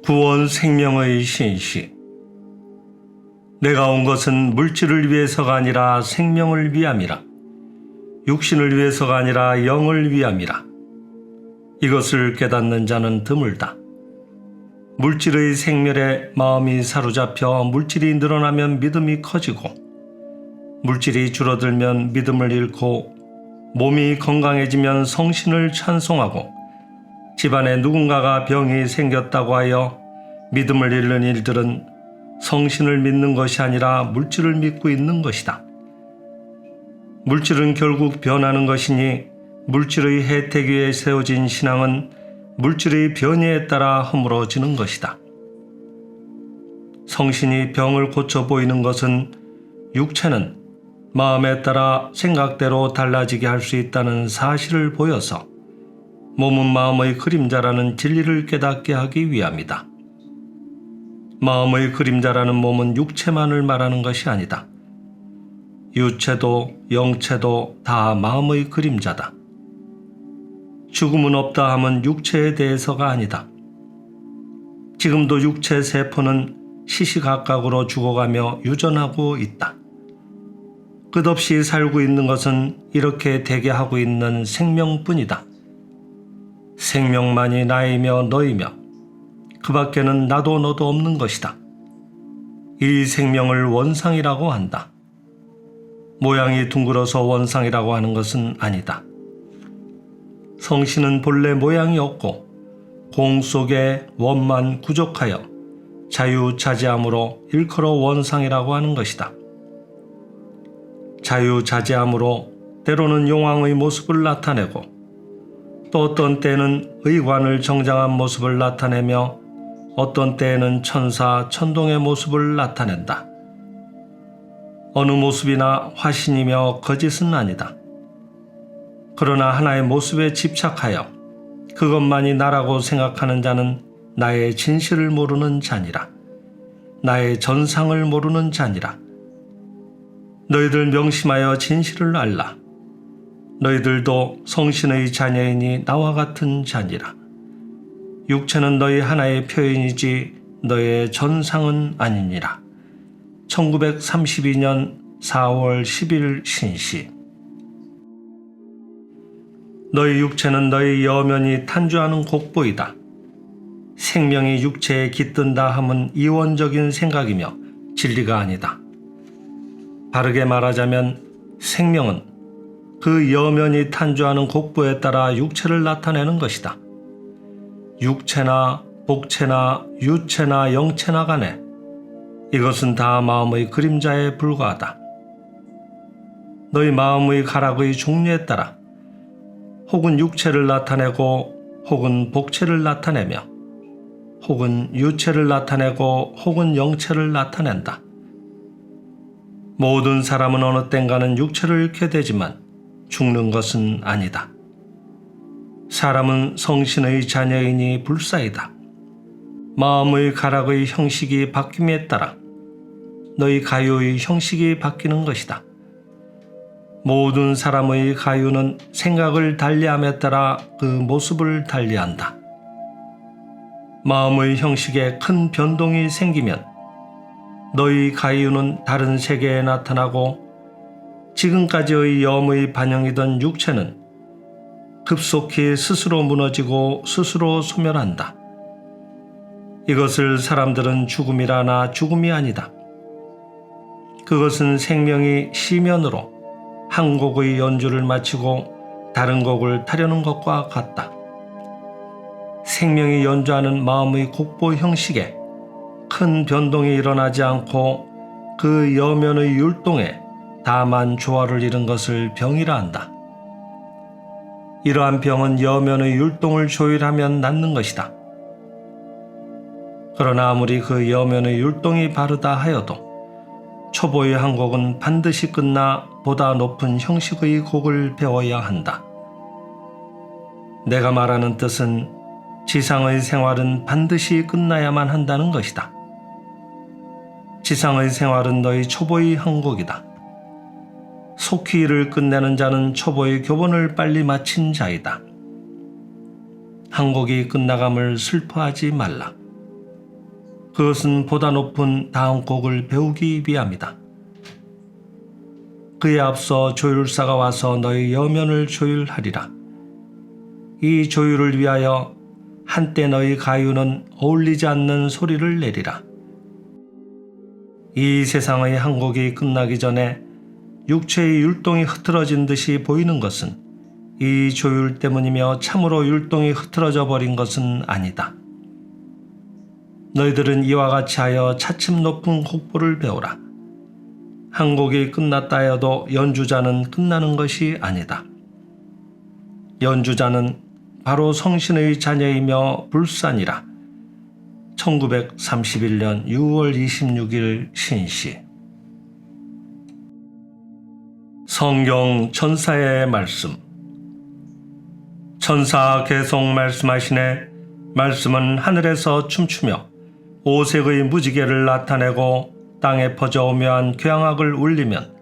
구원 생명의 신시. 내가 온 것은 물질을 위해서가 아니라 생명을 위함이라. 육신을 위해서가 아니라 영을 위함이라. 이것을 깨닫는 자는 드물다. 물질의 생멸에 마음이 사로잡혀 물질이 늘어나면 믿음이 커지고, 물질이 줄어들면 믿음을 잃고, 몸이 건강해지면 성신을 찬송하고, 집안에 누군가가 병이 생겼다고 하여 믿음을 잃는 일들은 성신을 믿는 것이 아니라 물질을 믿고 있는 것이다. 물질은 결국 변하는 것이니 물질의 혜택 위에 세워진 신앙은 물질의 변이에 따라 허물어지는 것이다. 성신이 병을 고쳐 보이는 것은 육체는 마음에 따라 생각대로 달라지게 할 수 있다는 사실을 보여서 몸은 마음의 그림자라는 진리를 깨닫게 하기 위함이다. 마음의 그림자라는 몸은 육체만을 말하는 것이 아니다. 유체도 영체도 다 마음의 그림자다. 죽음은 없다 함은 육체에 대해서가 아니다. 지금도 육체 세포는 시시각각으로 죽어가며 유전하고 있다. 끝없이 살고 있는 것은 이렇게 되게 하고 있는 생명뿐이다. 생명만이 나이며 너이며 그 밖에는 나도 너도 없는 것이다. 이 생명을 원상이라고 한다. 모양이 둥글어서 원상이라고 하는 것은 아니다. 성신은 본래 모양이 없고 공 속에 원만 구족하여 자유자재함으로 일컬어 원상이라고 하는 것이다. 자유자재함으로 때로는 용왕의 모습을 나타내고 또 어떤 때는 의관을 정장한 모습을 나타내며 어떤 때에는 천사, 천동의 모습을 나타낸다. 어느 모습이나 화신이며 거짓은 아니다. 그러나 하나의 모습에 집착하여 그것만이 나라고 생각하는 자는 나의 진실을 모르는 자니라. 나의 전상을 모르는 자니라. 너희들 명심하여 진실을 알라. 너희들도 성신의 자녀이니 나와 같은 자니라. 육체는 너희 하나의 표현이지 너의 전상은 아니니라. 1932년 4월 10일 신시. 너희 육체는 너희 여면이 탄주하는 곡보이다. 생명이 육체에 깃든다 함은 이원적인 생각이며 진리가 아니다. 바르게 말하자면 생명은 그 여면이 탄주하는 곡보에 따라 육체를 나타내는 것이다. 육체나 복체나 유체나 영체나 간에 이것은 다 마음의 그림자에 불과하다. 너희 마음의 가락의 종류에 따라 혹은 육체를 나타내고 혹은 복체를 나타내며 혹은 유체를 나타내고 혹은 영체를 나타낸다. 모든 사람은 어느 땐가는 육체를 잃게 되지만 죽는 것은 아니다. 사람은 성신의 자녀이니 불사이다. 마음의 가락의 형식이 바뀜에 따라 너희 가유의 형식이 바뀌는 것이다. 모든 사람의 가유는 생각을 달리함에 따라 그 모습을 달리한다. 마음의 형식에 큰 변동이 생기면 너희 가유는 다른 세계에 나타나고 지금까지의 염의 반영이던 육체는 급속히 스스로 무너지고 스스로 소멸한다. 이것을 사람들은 죽음이라나 죽음이 아니다. 그것은 생명이 시면으로 한 곡의 연주를 마치고 다른 곡을 타려는 것과 같다. 생명이 연주하는 마음의 곡보 형식에 큰 변동이 일어나지 않고 그 여면의 율동에 다만 조화를 이룬 것을 병이라 한다. 이러한 병은 여면의 율동을 조율하면 낫는 것이다. 그러나 아무리 그 여면의 율동이 바르다 하여도 초보의 한 곡은 반드시 끝나 보다 높은 형식의 곡을 배워야 한다. 내가 말하는 뜻은 지상의 생활은 반드시 끝나야만 한다는 것이다. 지상의 생활은 너희 초보의 한 곡이다. 속히 일을 끝내는 자는 초보의 교본을 빨리 마친 자이다. 한 곡이 끝나감을 슬퍼하지 말라. 그것은 보다 높은 다음 곡을 배우기 위함이다. 그에 앞서 조율사가 와서 너희 여면을 조율하리라. 이 조율을 위하여 한때 너희 가유는 어울리지 않는 소리를 내리라. 이 세상의 한 곡이 끝나기 전에 육체의 율동이 흐트러진 듯이 보이는 것은 이 조율 때문이며 참으로 율동이 흐트러져 버린 것은 아니다. 너희들은 이와 같이 하여 차츰 높은 곡보를 배우라. 한 곡이 끝났다 하여도 연주자는 끝나는 것이 아니다. 연주자는 바로 성신의 자녀이며 불산이라. 1931년 6월 26일 신시. 성경 천사의 말씀. 천사 계속 말씀하시네. 말씀은 하늘에서 춤추며 오색의 무지개를 나타내고 땅에 퍼져 오묘한 교향악을 울리면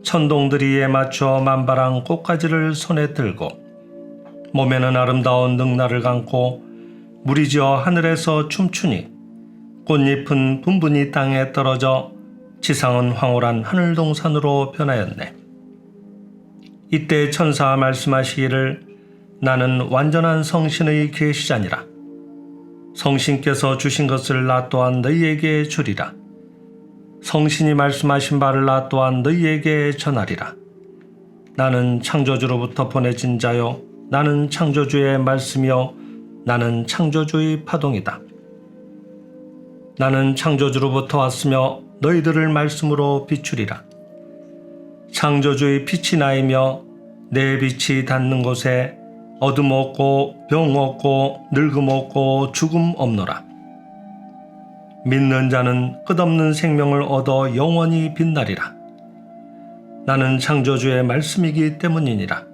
천동들이 이에 맞춰 만발한 꽃가지를 손에 들고 몸에는 아름다운 능나를 감고 무리지어 하늘에서 춤추니 꽃잎은 분분히 땅에 떨어져 지상은 황홀한 하늘동산으로 변하였네. 이때 천사가 말씀하시기를 나는 완전한 성신의 계시자니라. 성신께서 주신 것을 나 또한 너희에게 주리라. 성신이 말씀하신 바를 나 또한 너희에게 전하리라. 나는 창조주로부터 보내진 자요 나는 창조주의 말씀이요 나는 창조주의 파동이다. 나는 창조주로부터 왔으며 너희들을 말씀으로 비추리라. 창조주의 빛이 나이며 내 빛이 닿는 곳에 어둠 없고 병 없고 늙음 없고 죽음 없노라. 믿는 자는 끝없는 생명을 얻어 영원히 빛나리라. 나는 창조주의 말씀이기 때문이니라.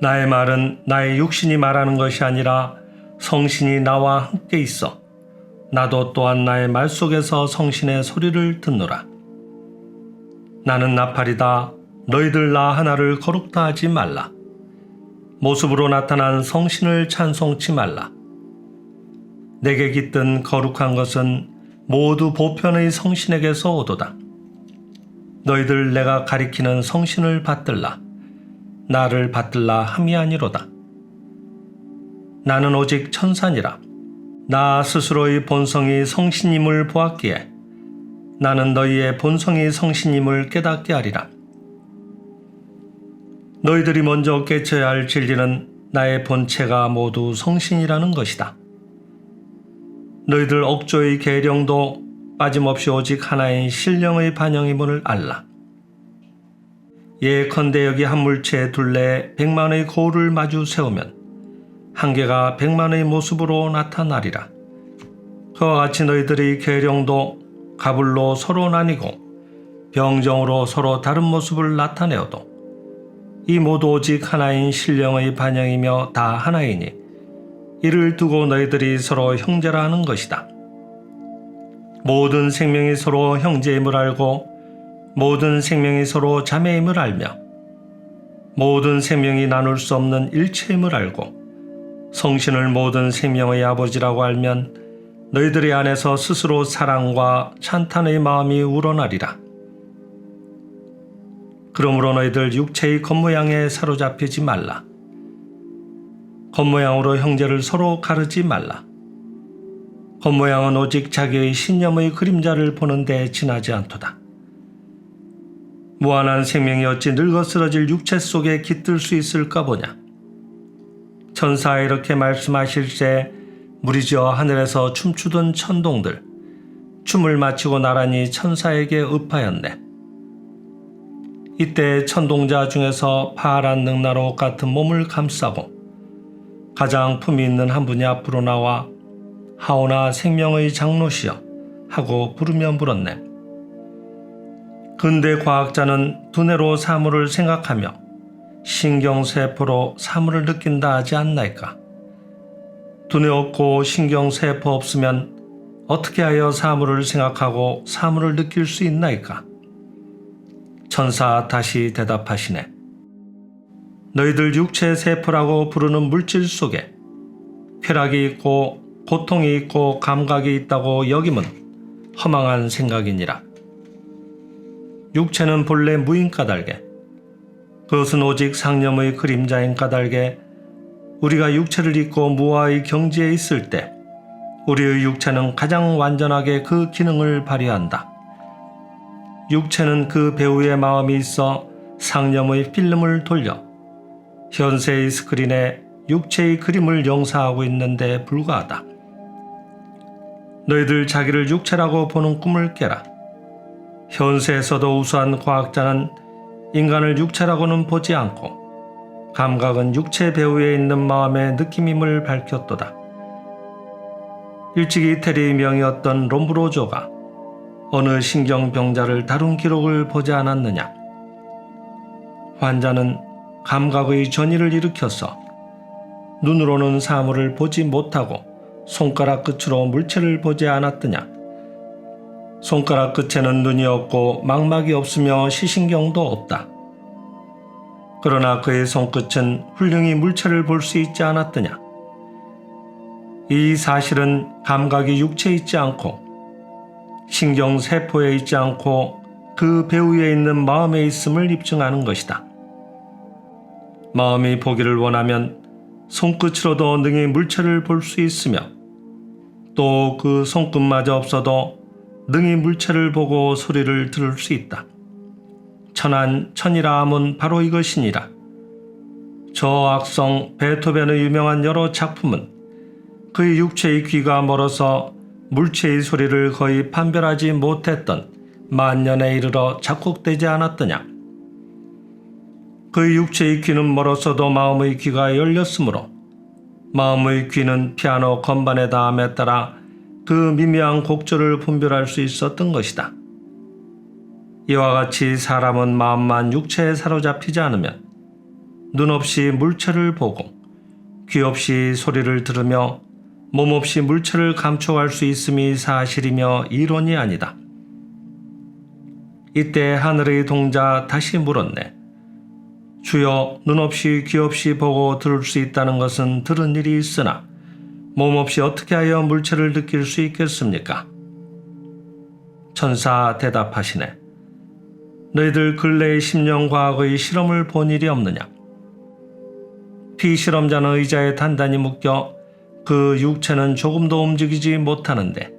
나의 말은 나의 육신이 말하는 것이 아니라 성신이 나와 함께 있어 나도 또한 나의 말 속에서 성신의 소리를 듣노라. 나는 나팔이다. 너희들 나 하나를 거룩다 하지 말라. 모습으로 나타난 성신을 찬송치 말라. 내게 깃든 거룩한 것은 모두 보편의 성신에게서 오도다. 너희들 내가 가리키는 성신을 받들라. 나를 받들라 함이 아니로다. 나는 오직 천사니라. 나 스스로의 본성이 성신임을 보았기에 나는 너희의 본성이 성신임을 깨닫게 하리라. 너희들이 먼저 깨쳐야 할 진리는 나의 본체가 모두 성신이라는 것이다. 너희들 억조의 계령도 빠짐없이 오직 하나인 신령의 반영임을 알라. 예컨대 여기 한 물체의 둘레에 100만의 거울을 마주 세우면 한 개가 100만의 모습으로 나타나리라. 그와 같이 너희들의 계령도 가불로 서로 나뉘고 병정으로 서로 다른 모습을 나타내어도 이 모두 오직 하나인 신령의 반영이며 다 하나이니 이를 두고 너희들이 서로 형제라 하는 것이다. 모든 생명이 서로 형제임을 알고 모든 생명이 서로 자매임을 알며 모든 생명이 나눌 수 없는 일체임을 알고 성신을 모든 생명의 아버지라고 알면 너희들의 안에서 스스로 사랑과 찬탄의 마음이 우러나리라. 그러므로 너희들 육체의 겉모양에 사로잡히지 말라. 겉모양으로 형제를 서로 가르지 말라. 겉모양은 오직 자기의 신념의 그림자를 보는데 지나지 않도다. 무한한 생명이 어찌 늙어 쓰러질 육체 속에 깃들 수 있을까 보냐. 천사가 이렇게 말씀하실새 무리지어 하늘에서 춤추던 천동들 춤을 마치고 나란히 천사에게 읍하였네. 이때 천동자 중에서 파란 능나로 같은 몸을 감싸고 가장 품이 있는 한 분이 앞으로 나와 하오나 생명의 장로시여 하고 부르며 물었네. 근대 과학자는 두뇌로 사물을 생각하며 신경세포로 사물을 느낀다 하지 않나이까? 두뇌 없고 신경세포 없으면 어떻게 하여 사물을 생각하고 사물을 느낄 수 있나이까? 천사 다시 대답하시네. 너희들 육체 세포라고 부르는 물질 속에 쾌락이 있고 고통이 있고 감각이 있다고 여김은 허망한 생각이니라. 육체는 본래 무인 까닭에 그것은 오직 상념의 그림자인 까닭에 우리가 육체를 입고 무아의 경지에 있을 때 우리의 육체는 가장 완전하게 그 기능을 발휘한다. 육체는 그 배우의 마음이 있어 상념의 필름을 돌려 현세의 스크린에 육체의 그림을 영사하고 있는데 불과하다. 너희들 자기를 육체라고 보는 꿈을 깨라. 현세에서도 우수한 과학자는 인간을 육체라고는 보지 않고 감각은 육체 배후에 있는 마음의 느낌임을 밝혔도다. 일찍이 이태리의 명이었던 롬브로조가 어느 신경병자를 다룬 기록을 보지 않았느냐. 환자는 감각의 전이를 일으켜서 눈으로는 사물을 보지 못하고 손가락 끝으로 물체를 보지 않았더냐. 손가락 끝에는 눈이 없고 망막이 없으며 시신경도 없다. 그러나 그의 손끝은 훌륭히 물체를 볼 수 있지 않았더냐. 이 사실은 감각이 육체에 있지 않고 신경세포에 있지 않고 그 배후에 있는 마음에 있음을 입증하는 것이다. 마음이 보기를 원하면 손끝으로도 능히 물체를 볼 수 있으며 또 그 손끝마저 없어도 능히 물체를 보고 소리를 들을 수 있다. 천한천이라 함은 바로 이것이니라. 저 악성 베토벤의 유명한 여러 작품은 그의 육체의 귀가 멀어서 물체의 소리를 거의 판별하지 못했던 만년에 이르러 작곡되지 않았더냐. 그의 육체의 귀는 멀었어도 마음의 귀가 열렸으므로 마음의 귀는 피아노 건반의 다음에 따라 그 미묘한 곡절을 분별할 수 있었던 것이다. 이와 같이 사람은 마음만 육체에 사로잡히지 않으면 눈 없이 물체를 보고 귀 없이 소리를 들으며 몸 없이 물체를 감촉할 수 있음이 사실이며 이론이 아니다. 이때 하늘의 동자 다시 물었네. 주여, 눈 없이 귀 없이 보고 들을 수 있다는 것은 들은 일이 있으나 몸 없이 어떻게 하여 물체를 느낄 수 있겠습니까? 천사 대답하시네. 너희들 근래의 10년 과학의 실험을 본 일이 없느냐? 피실험자는 의자에 단단히 묶여 그 육체는 조금도 움직이지 못하는데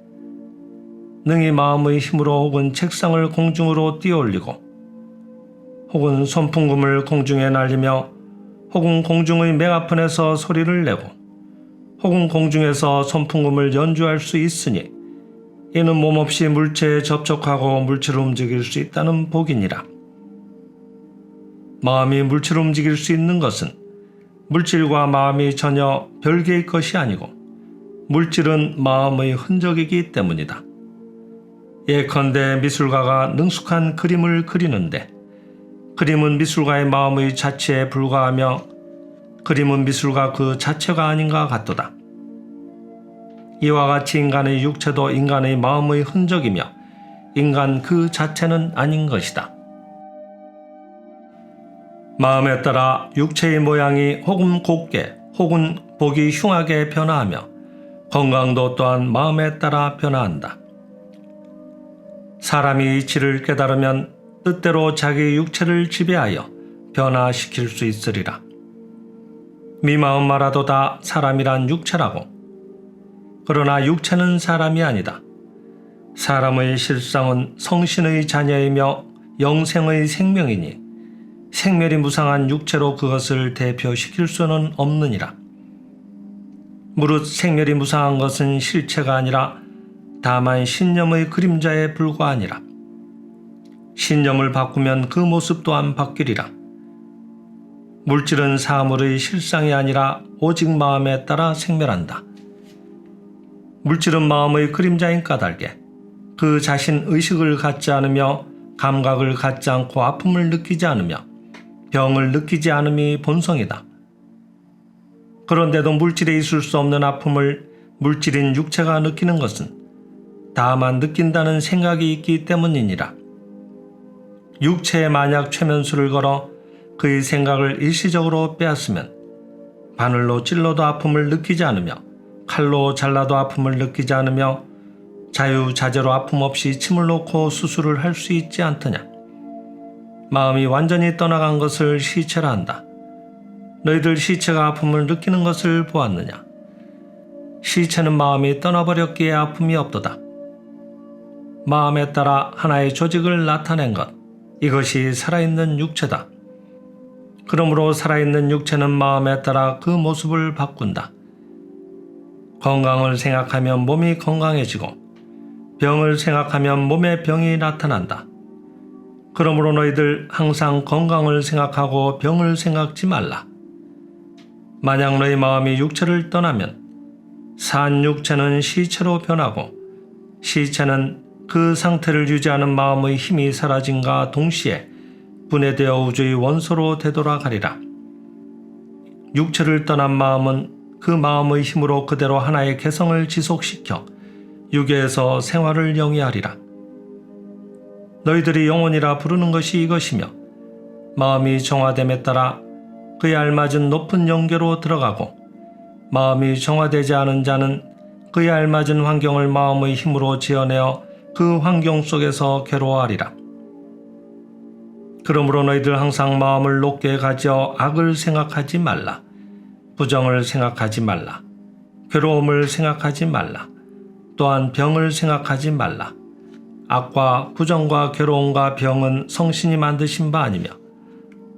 능히 마음의 힘으로 혹은 책상을 공중으로 띄어올리고 혹은 손풍금을 공중에 날리며 혹은 공중의 메가폰에서 소리를 내고 혹은 공중에서 손풍금을 연주할 수 있으니 이는 몸없이 물체에 접촉하고 물체를 움직일 수 있다는 복이니라. 마음이 물체를 움직일 수 있는 것은 물질과 마음이 전혀 별개의 것이 아니고 물질은 마음의 흔적이기 때문이다. 예컨대 미술가가 능숙한 그림을 그리는데 그림은 미술가의 마음의 자체에 불과하며 그림은 미술가 그 자체가 아닌가 같도다. 이와 같이 인간의 육체도 인간의 마음의 흔적이며 인간 그 자체는 아닌 것이다. 마음에 따라 육체의 모양이 혹은 곱게 혹은 보기 흉하게 변화하며 건강도 또한 마음에 따라 변화한다. 사람이 이치를 깨달으면 뜻대로 자기 육체를 지배하여 변화시킬 수 있으리라. 미마음 말아도 다 사람이란 육체라고. 그러나 육체는 사람이 아니다. 사람의 실상은 성신의 자녀이며 영생의 생명이니 생멸이 무상한 육체로 그것을 대표시킬 수는 없느니라. 무릇 생멸이 무상한 것은 실체가 아니라 다만 신념의 그림자에 불과하니라. 신념을 바꾸면 그 모습 또한 바뀌리라. 물질은 사물의 실상이 아니라 오직 마음에 따라 생멸한다. 물질은 마음의 그림자인 까닭에 그 자신 의식을 갖지 않으며 감각을 갖지 않고 아픔을 느끼지 않으며 병을 느끼지 않음이 본성이다. 그런데도 물질에 있을 수 없는 아픔을 물질인 육체가 느끼는 것은 다만 느낀다는 생각이 있기 때문이니라. 육체에 만약 최면수를 걸어 그의 생각을 일시적으로 빼앗으면 바늘로 찔러도 아픔을 느끼지 않으며 칼로 잘라도 아픔을 느끼지 않으며 자유자재로 아픔 없이 침을 놓고 수술을 할 수 있지 않더냐. 마음이 완전히 떠나간 것을 시체라 한다. 너희들 시체가 아픔을 느끼는 것을 보았느냐. 시체는 마음이 떠나버렸기에 아픔이 없도다. 마음에 따라 하나의 조직을 나타낸 것, 이것이 살아있는 육체다. 그러므로 살아있는 육체는 마음에 따라 그 모습을 바꾼다. 건강을 생각하면 몸이 건강해지고 병을 생각하면 몸에 병이 나타난다. 그러므로 너희들 항상 건강을 생각하고 병을 생각지 말라. 만약 너희 마음이 육체를 떠나면 산 육체는 시체로 변하고 시체는 그 상태를 유지하는 마음의 힘이 사라짐과 동시에 분해되어 우주의 원소로 되돌아가리라. 육체를 떠난 마음은 그 마음의 힘으로 그대로 하나의 개성을 지속시켜 유계에서 생활을 영위하리라. 너희들이 영혼이라 부르는 것이 이것이며 마음이 정화됨에 따라 그에 알맞은 높은 영계로 들어가고 마음이 정화되지 않은 자는 그에 알맞은 환경을 마음의 힘으로 지어내어 그 환경 속에서 괴로워하리라. 그러므로 너희들 항상 마음을 높게 가지어 악을 생각하지 말라. 부정을 생각하지 말라. 괴로움을 생각하지 말라. 또한 병을 생각하지 말라. 악과 부정과 괴로움과 병은 성신이 만드신 바 아니며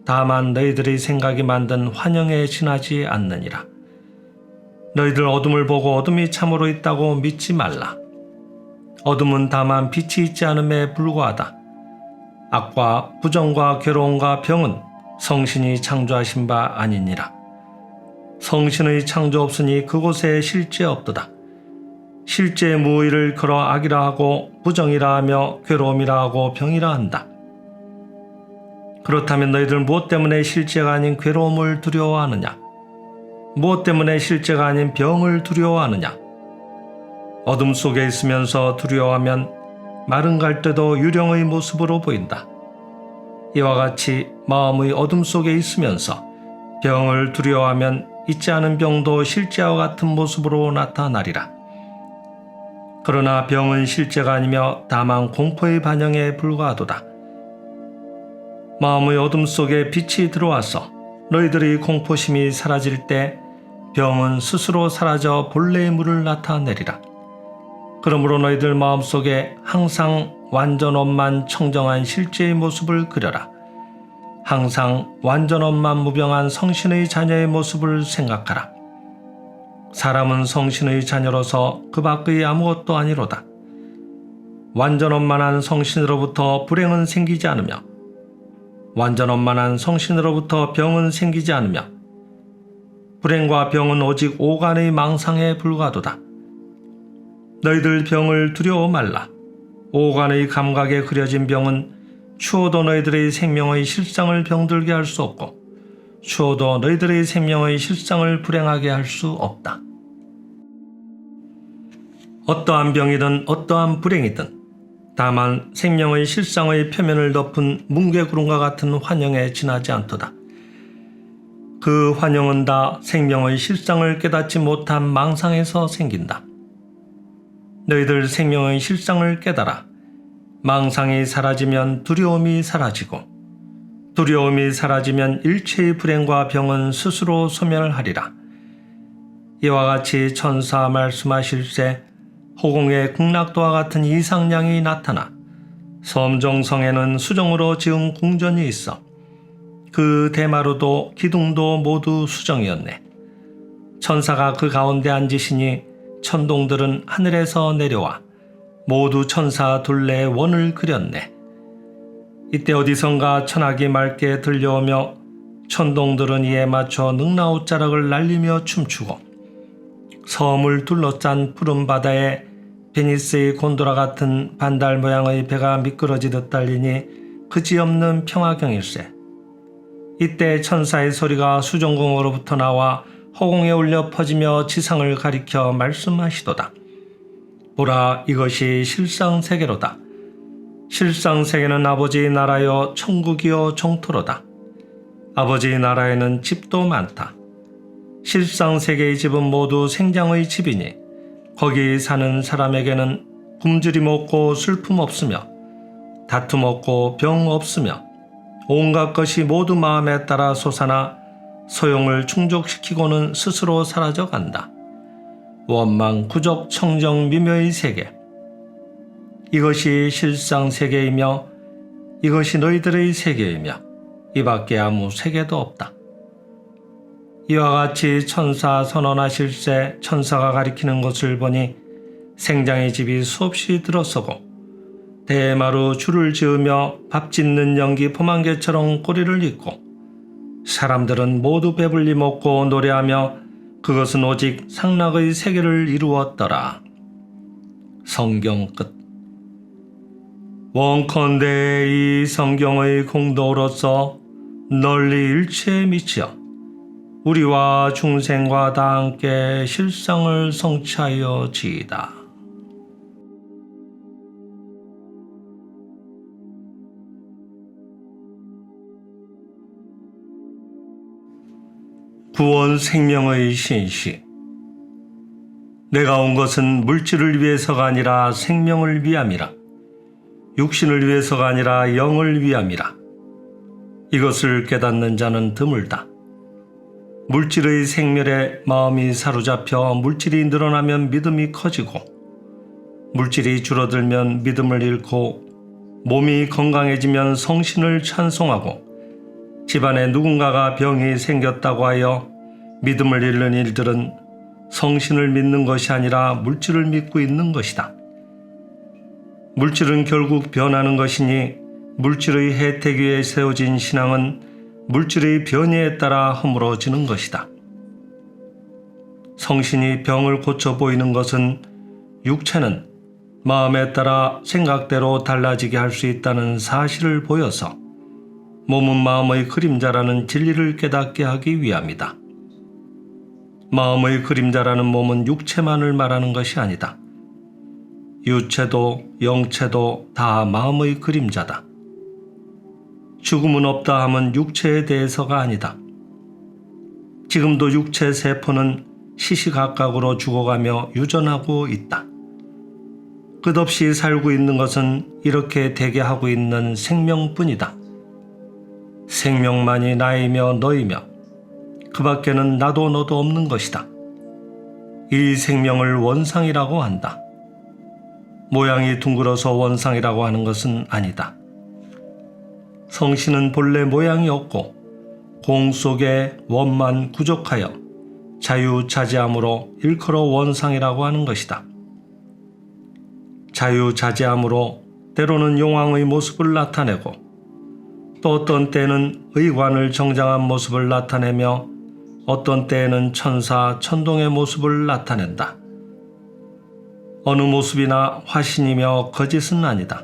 다만 너희들의 생각이 만든 환영에 지나지 않느니라. 너희들 어둠을 보고 어둠이 참으로 있다고 믿지 말라. 어둠은 다만 빛이 있지 않음에 불과하다. 악과 부정과 괴로움과 병은 성신이 창조하신 바 아니니라. 성신의 창조 없으니 그곳에 실제 없도다. 실제 무의를 걸어 악이라 하고 부정이라 하며 괴로움이라 하고 병이라 한다. 그렇다면 너희들 무엇 때문에 실제가 아닌 괴로움을 두려워하느냐? 무엇 때문에 실제가 아닌 병을 두려워하느냐? 어둠 속에 있으면서 두려워하면 마른 갈대도 유령의 모습으로 보인다. 이와 같이 마음의 어둠 속에 있으면서 병을 두려워하면 있지 않은 병도 실제와 같은 모습으로 나타나리라. 그러나 병은 실제가 아니며 다만 공포의 반영에 불과하도다. 마음의 어둠 속에 빛이 들어와서 너희들의 공포심이 사라질 때 병은 스스로 사라져 본래의 물을 나타내리라. 그러므로 너희들 마음속에 항상 완전원만 청정한 실제의 모습을 그려라. 항상 완전원만 무병한 성신의 자녀의 모습을 생각하라. 사람은 성신의 자녀로서 그 밖의 아무것도 아니로다. 완전원만한 성신으로부터 불행은 생기지 않으며 완전원만한 성신으로부터 병은 생기지 않으며 불행과 병은 오직 오간의 망상에 불과하도다. 너희들 병을 두려워 말라. 오간의 감각에 그려진 병은 추워도 너희들의 생명의 실상을 병들게 할 수 없고 추워도 너희들의 생명의 실상을 불행하게 할 수 없다. 어떠한 병이든 어떠한 불행이든 다만 생명의 실상의 표면을 덮은 뭉게구름과 같은 환영에 지나지 않도다. 그 환영은 다 생명의 실상을 깨닫지 못한 망상에서 생긴다. 너희들 생명의 실상을 깨달아. 망상이 사라지면 두려움이 사라지고 두려움이 사라지면 일체의 불행과 병은 스스로 소멸하리라. 이와 같이 천사 말씀하실세 호공의 극락도와 같은 이상량이 나타나 섬정성에는 수정으로 지은 궁전이 있어 그 대마루도 기둥도 모두 수정이었네. 천사가 그 가운데 앉으시니 천동들은 하늘에서 내려와 모두 천사 둘레의 원을 그렸네. 이때 어디선가 천악이 맑게 들려오며 천동들은 이에 맞춰 능라옷자락을 날리며 춤추고 섬을 둘러싼 푸른 바다에 베니스의 곤도라 같은 반달 모양의 배가 미끄러지듯 달리니 그지없는 평화경일세. 이때 천사의 소리가 수정궁으로부터 나와 허공에 울려 퍼지며 지상을 가리켜 말씀하시도다. 보라, 이것이 실상세계로다. 실상세계는 아버지의 나라여 천국이여 정토로다. 아버지의 나라에는 집도 많다. 실상세계의 집은 모두 생장의 집이니 거기 사는 사람에게는 굶주림 없고 슬픔 없으며 다툼 없고 병 없으며 온갖 것이 모두 마음에 따라 솟아나 소용을 충족시키고는 스스로 사라져 간다. 원망, 구족, 청정, 미묘의 세계. 이것이 실상세계이며 이것이 너희들의 세계이며 이 밖에 아무 세계도 없다. 이와 같이 천사 선언하실세 천사가 가리키는 것을 보니 생장의 집이 수없이 들어서고 대마루 줄을 지으며 밥 짓는 연기 포만개처럼 꼬리를 잇고 사람들은 모두 배불리 먹고 노래하며 그것은 오직 상락의 세계를 이루었더라. 성경 끝. 원컨대 이 성경의 공도로서 널리 일체에 미치어 우리와 중생과 다 함께 실상을 성취하여 지이다. 구원 생명의 신시. 내가 온 것은 물질을 위해서가 아니라 생명을 위함이라. 육신을 위해서가 아니라 영을 위함이라. 이것을 깨닫는 자는 드물다. 물질의 생멸에 마음이 사로잡혀 물질이 늘어나면 믿음이 커지고 물질이 줄어들면 믿음을 잃고 몸이 건강해지면 성신을 찬송하고 집안에 누군가가 병이 생겼다고 하여 믿음을 잃는 일들은 성신을 믿는 것이 아니라 물질을 믿고 있는 것이다. 물질은 결국 변하는 것이니 물질의 혜택 위에 세워진 신앙은 물질의 변이에 따라 허물어지는 것이다. 성신이 병을 고쳐 보이는 것은 육체는 마음에 따라 생각대로 달라지게 할 수 있다는 사실을 보여서 몸은 마음의 그림자라는 진리를 깨닫게 하기 위함이다. 마음의 그림자라는 몸은 육체만을 말하는 것이 아니다. 유체도 영체도 다 마음의 그림자다. 죽음은 없다 함은 육체에 대해서가 아니다. 지금도 육체 세포는 시시각각으로 죽어가며 유전하고 있다. 끝없이 살고 있는 것은 이렇게 되게 하고 있는 생명뿐이다. 생명만이 나이며 너이며 그 밖에는 나도 너도 없는 것이다. 이 생명을 원상이라고 한다. 모양이 둥글어서 원상이라고 하는 것은 아니다. 성신은 본래 모양이 없고 공 속에 원만 구족하여 자유자재함으로 일컬어 원상이라고 하는 것이다. 자유자재함으로 때로는 용왕의 모습을 나타내고 또 어떤 때는 의관을 정장한 모습을 나타내며 어떤 때에는 천사, 천동의 모습을 나타낸다. 어느 모습이나 화신이며 거짓은 아니다.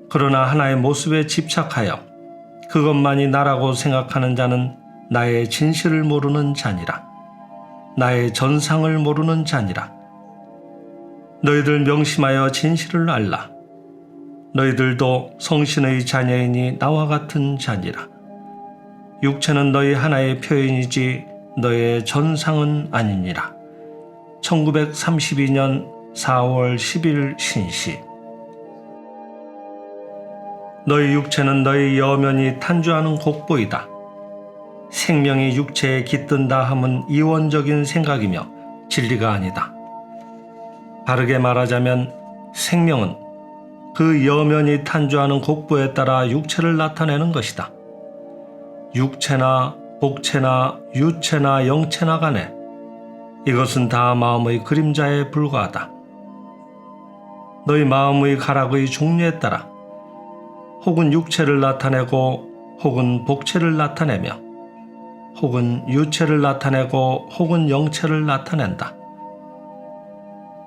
그러나 하나의 모습에 집착하여 그것만이 나라고 생각하는 자는 나의 진실을 모르는 자니라. 나의 전상을 모르는 자니라. 너희들 명심하여 진실을 알라. 너희들도 성신의 자녀이니 나와 같은 자니라. 육체는 너희 하나의 표현이지 너의 전상은 아니니라. 1932년 4월 10일 신시. 너희 육체는 너희 여면이 탄주하는 곡보이다. 생명이 육체에 깃든다 함은 이원적인 생각이며 진리가 아니다. 바르게 말하자면 생명은 그 여면이 탄주하는 곡보에 따라 육체를 나타내는 것이다. 육체나 복체나 유체나 영체나 간에 이것은 다 마음의 그림자에 불과하다. 너희 마음의 가락의 종류에 따라 혹은 육체를 나타내고 혹은 복체를 나타내며 혹은 유체를 나타내고 혹은 영체를 나타낸다.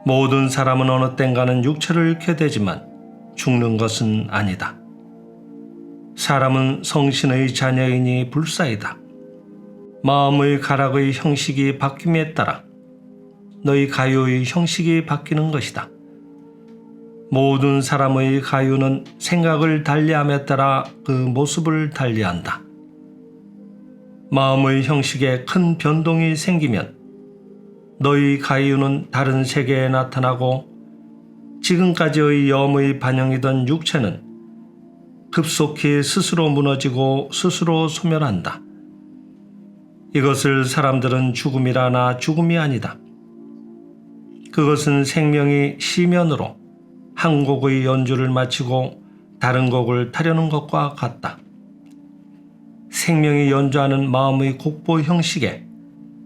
모든 사람은 어느 땐가는 육체를 잃게 되지만 죽는 것은 아니다. 사람은 성신의 자녀이니 불사이다. 마음의 가락의 형식이 바뀜에 따라 너희 가요의 형식이 바뀌는 것이다. 모든 사람의 가요는 생각을 달리함에 따라 그 모습을 달리한다. 마음의 형식에 큰 변동이 생기면 너희 가이유는 다른 세계에 나타나고 지금까지의 염의 반영이던 육체는 급속히 스스로 무너지고 스스로 소멸한다. 이것을 사람들은 죽음이라나 죽음이 아니다. 그것은 생명이 시면으로 한 곡의 연주를 마치고 다른 곡을 타려는 것과 같다. 생명이 연주하는 마음의 곡보 형식에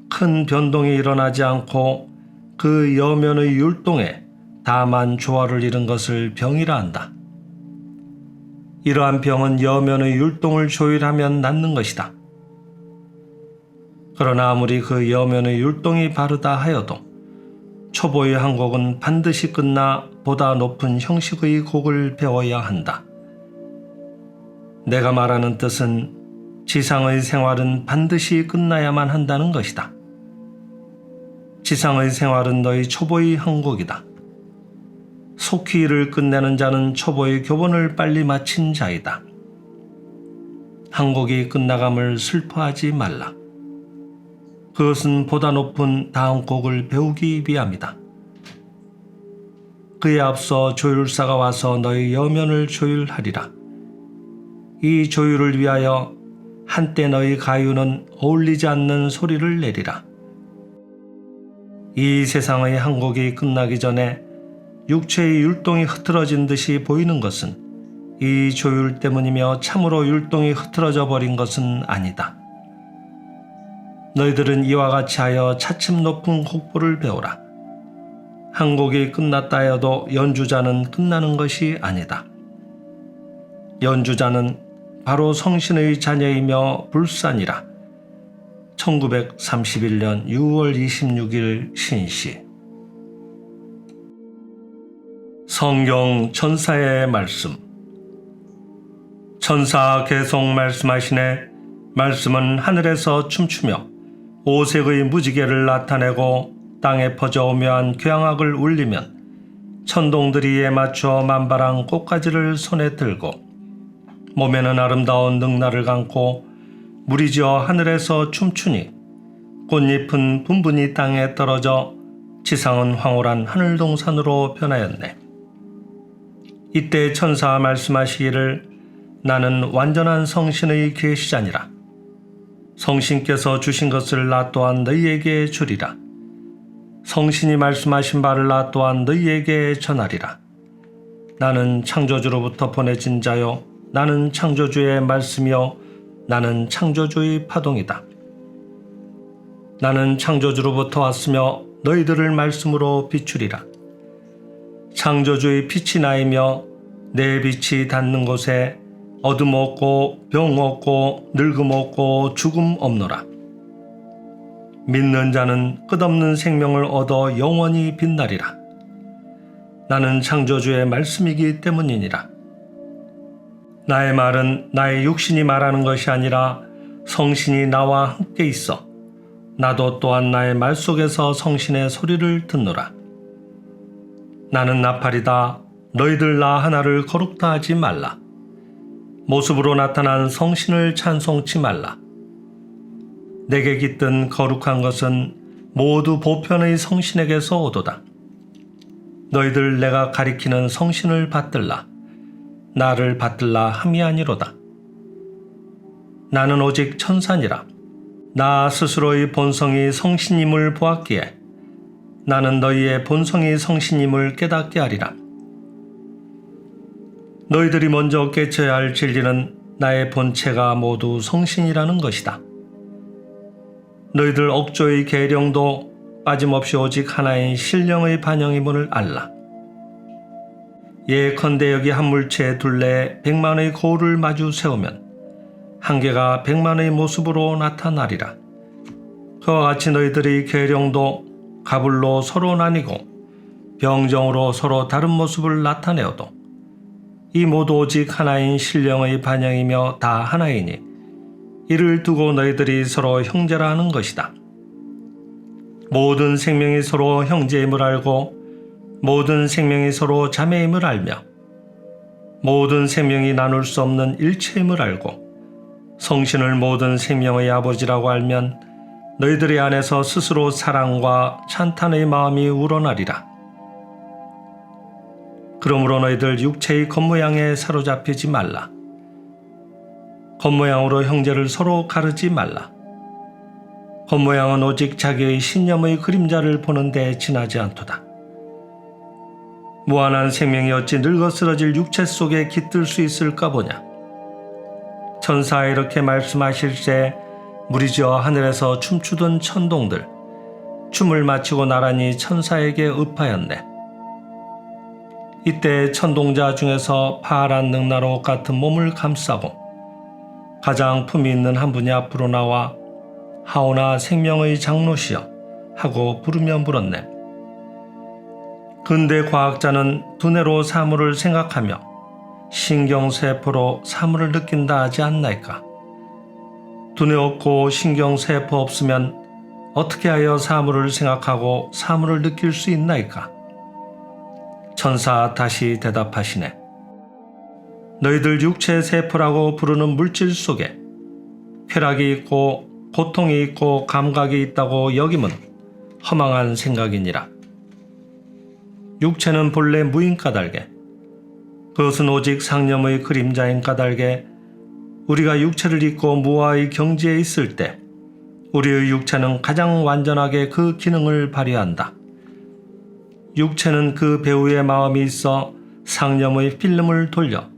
큰 변동이 일어나지 않고 그 여면의 율동에 다만 조화를 이룬 것을 병이라 한다. 이러한 병은 여면의 율동을 조율하면 낫는 것이다. 그러나 아무리 그 여면의 율동이 바르다 하여도 초보의 한 곡은 반드시 끝나 보다 높은 형식의 곡을 배워야 한다. 내가 말하는 뜻은 지상의 생활은 반드시 끝나야만 한다는 것이다. 지상의 생활은 너희 초보의 한 곡이다. 속히 일을 끝내는 자는 초보의 교본을 빨리 마친 자이다. 한 곡이 끝나감을 슬퍼하지 말라. 그것은 보다 높은 다음 곡을 배우기 위함이다. 그에 앞서 조율사가 와서 너희 여면을 조율하리라. 이 조율을 위하여 한때 너희 가유는 어울리지 않는 소리를 내리라. 이 세상의 한 곡이 끝나기 전에 육체의 율동이 흐트러진 듯이 보이는 것은 이 조율 때문이며 참으로 율동이 흐트러져 버린 것은 아니다. 너희들은 이와 같이 하여 차츰 높은 곡보를 배우라. 한 곡이 끝났다 하여도 연주자는 끝나는 것이 아니다. 연주자는 바로 성신의 자녀이며 불산이라. 1931년 6월 26일 신시. 성경 천사의 말씀. 천사 계속 말씀하시네. 말씀은 하늘에서 춤추며 오색의 무지개를 나타내고 땅에 퍼져 오묘한 교향악을 울리면 천동들이 이에 맞춰 만발한 꽃가지를 손에 들고 몸에는 아름다운 능라를 감고 무리지어 하늘에서 춤추니 꽃잎은 분분히 땅에 떨어져 지상은 황홀한 하늘동산으로 변하였네. 이때 천사가 말씀하시기를 나는 완전한 성신의 계시자니라. 성신께서 주신 것을 나 또한 너희에게 주리라. 성신이 말씀하신 바를 나 또한 너희에게 전하리라. 나는 창조주로부터 보내진 자요 나는 창조주의 말씀이요 나는 창조주의 파동이다. 나는 창조주로부터 왔으며 너희들을 말씀으로 비추리라. 창조주의 빛이 나이며 내 빛이 닿는 곳에 어둠 없고 병 없고 늙음 없고 죽음 없노라. 믿는 자는 끝없는 생명을 얻어 영원히 빛나리라. 나는 창조주의 말씀이기 때문이니라. 나의 말은 나의 육신이 말하는 것이 아니라 성신이 나와 함께 있어 나도 또한 나의 말 속에서 성신의 소리를 듣노라. 나는 나팔이다. 너희들 나 하나를 거룩다 하지 말라. 모습으로 나타난 성신을 찬송치 말라. 내게 깃든 거룩한 것은 모두 보편의 성신에게서 오도다. 너희들 내가 가리키는 성신을 받들라. 나를 받들라 함이 아니로다. 나는 오직 천사니라. 나 스스로의 본성이 성신임을 보았기에 나는 너희의 본성이 성신임을 깨닫게 하리라. 너희들이 먼저 깨쳐야 할 진리는 나의 본체가 모두 성신이라는 것이다. 너희들 억조의 계령도 빠짐없이 오직 하나인 신령의 반영임을 알라. 예컨대 여기 한 물체의 둘레에 100만의 거울을 마주 세우면 한 개가 100만의 모습으로 나타나리라. 그와 같이 너희들의 계령도 가불로 서로 나뉘고 병정으로 서로 다른 모습을 나타내어도 이 모두 오직 하나인 신령의 반영이며 다 하나이니 이를 두고 너희들이 서로 형제라 하는 것이다. 모든 생명이 서로 형제임을 알고 모든 생명이 서로 자매임을 알며 모든 생명이 나눌 수 없는 일체임을 알고 성신을 모든 생명의 아버지라고 알면 너희들의 안에서 스스로 사랑과 찬탄의 마음이 우러나리라. 그러므로 너희들 육체의 겉모양에 사로잡히지 말라. 겉모양으로 형제를 서로 가르지 말라. 겉모양은 오직 자기의 신념의 그림자를 보는 데 지나지 않도다. 무한한 생명이 어찌 늙어 쓰러질 육체 속에 깃들 수 있을까 보냐. 천사가 이렇게 말씀하실새 무리지어 하늘에서 춤추던 천동들 춤을 마치고 나란히 천사에게 읍하였네. 이때 천동자 중에서 파란 능나로 같은 몸을 감싸고 가장 품이 있는 한 분이 앞으로 나와 하오나 생명의 장로시여 하고 부르며 물었네. 근대 과학자는 두뇌로 사물을 생각하며 신경세포로 사물을 느낀다 하지 않나이까? 두뇌 없고 신경세포 없으면 어떻게 하여 사물을 생각하고 사물을 느낄 수 있나이까? 천사 다시 대답하시네. 너희들 육체세포라고 부르는 물질 속에 쾌락이 있고 고통이 있고 감각이 있다고 여김은 허망한 생각이니라. 육체는 본래 무인 까닭에 그것은 오직 상념의 그림자인 까닭에 우리가 육체를 입고 무아의 경지에 있을 때 우리의 육체는 가장 완전하게 그 기능을 발휘한다. 육체는 그 배우의 마음이 있어 상념의 필름을 돌려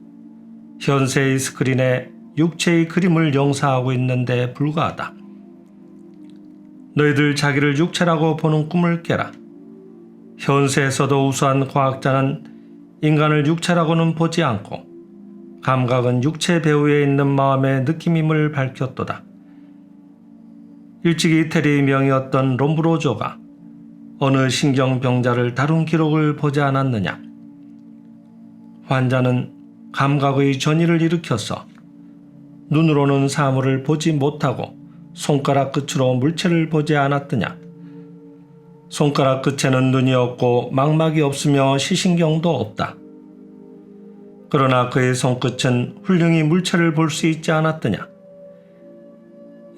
현세의 스크린에 육체의 그림을 영사하고 있는데 불과하다. 너희들 자기를 육체라고 보는 꿈을 깨라. 현세에서도 우수한 과학자는 인간을 육체라고는 보지 않고 감각은 육체 배후에 있는 마음의 느낌임을 밝혔도다. 일찍이 이태리의 명의였던 롬브로조가 어느 신경병자를 다룬 기록을 보지 않았느냐. 환자는 감각의 전이를 일으켜서 눈으로는 사물을 보지 못하고 손가락 끝으로 물체를 보지 않았더냐. 손가락 끝에는 눈이 없고 망막이 없으며 시신경도 없다. 그러나 그의 손끝은 훌륭히 물체를 볼 수 있지 않았더냐.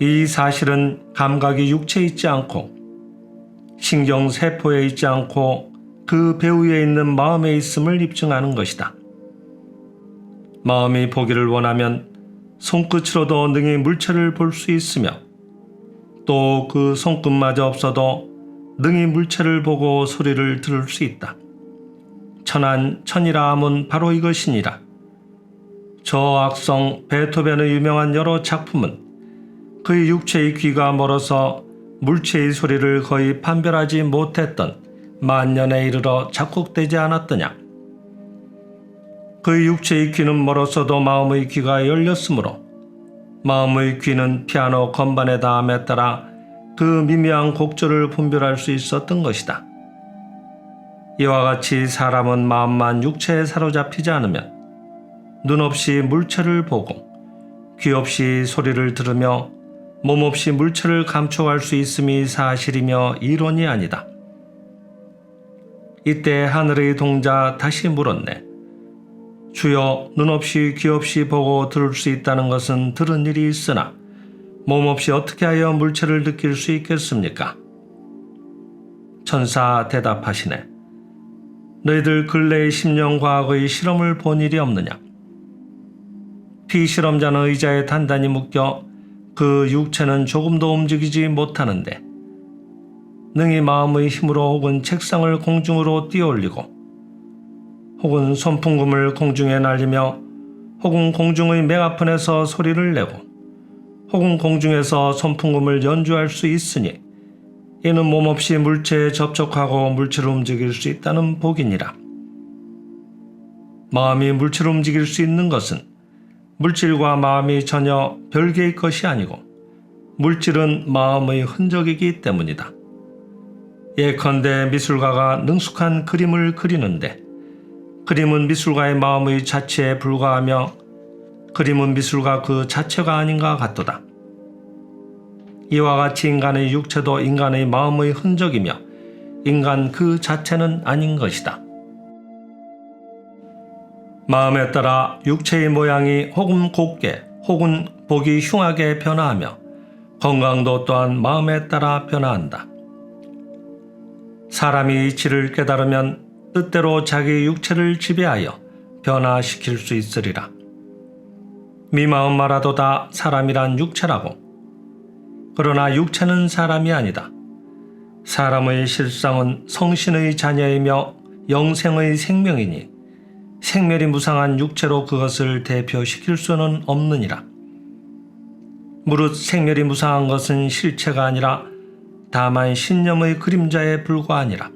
이 사실은 감각이 육체에 있지 않고 신경세포에 있지 않고 그 배후에 있는 마음에 있음을 입증하는 것이다. 마음이 보기를 원하면 손끝으로도 능히 물체를 볼 수 있으며 또 그 손끝마저 없어도 능히 물체를 보고 소리를 들을 수 있다. 천한 천이라 함은 바로 이것이니라. 저 악성 베토벤의 유명한 여러 작품은 그의 육체의 귀가 멀어서 물체의 소리를 거의 판별하지 못했던 만년에 이르러 작곡되지 않았더냐. 그의 육체의 귀는 멀었어도 마음의 귀가 열렸으므로 마음의 귀는 피아노 건반의 다음에 따라 그 미묘한 곡절을 분별할 수 있었던 것이다. 이와 같이 사람은 마음만 육체에 사로잡히지 않으면 눈 없이 물체를 보고 귀 없이 소리를 들으며 몸 없이 물체를 감촉할 수 있음이 사실이며 이론이 아니다. 이때 하늘의 동자 다시 물었네. 주여, 눈 없이 귀 없이 보고 들을 수 있다는 것은 들은 일이 있으나 몸 없이 어떻게 하여 물체를 느낄 수 있겠습니까? 천사 대답하시네. 너희들 근래의 심령과학의 실험을 본 일이 없느냐? 피실험자는 의자에 단단히 묶여 그 육체는 조금도 움직이지 못하는데 능히 마음의 힘으로 혹은 책상을 공중으로 띄어올리고 혹은 손풍금을 공중에 날리며 혹은 공중의 메가폰에서 소리를 내고 혹은 공중에서 손풍금을 연주할 수 있으니 이는 몸없이 물체에 접촉하고 물체를 움직일 수 있다는 복이니라. 마음이 물체를 움직일 수 있는 것은 물질과 마음이 전혀 별개의 것이 아니고 물질은 마음의 흔적이기 때문이다. 예컨대 미술가가 능숙한 그림을 그리는데 그림은 미술가의 마음의 자체에 불과하며 그림은 미술가 그 자체가 아닌가 같도다. 이와 같이 인간의 육체도 인간의 마음의 흔적이며 인간 그 자체는 아닌 것이다. 마음에 따라 육체의 모양이 혹은 곱게 혹은 보기 흉하게 변화하며 건강도 또한 마음에 따라 변화한다. 사람이 이치를 깨달으면 뜻대로 자기 육체를 지배하여 변화시킬 수 있으리라. 미마음 말하도다 사람이란 육체라고. 그러나 육체는 사람이 아니다. 사람의 실상은 성신의 자녀이며 영생의 생명이니 생멸이 무상한 육체로 그것을 대표시킬 수는 없느니라. 무릇 생멸이 무상한 것은 실체가 아니라 다만 신념의 그림자에 불과하니라.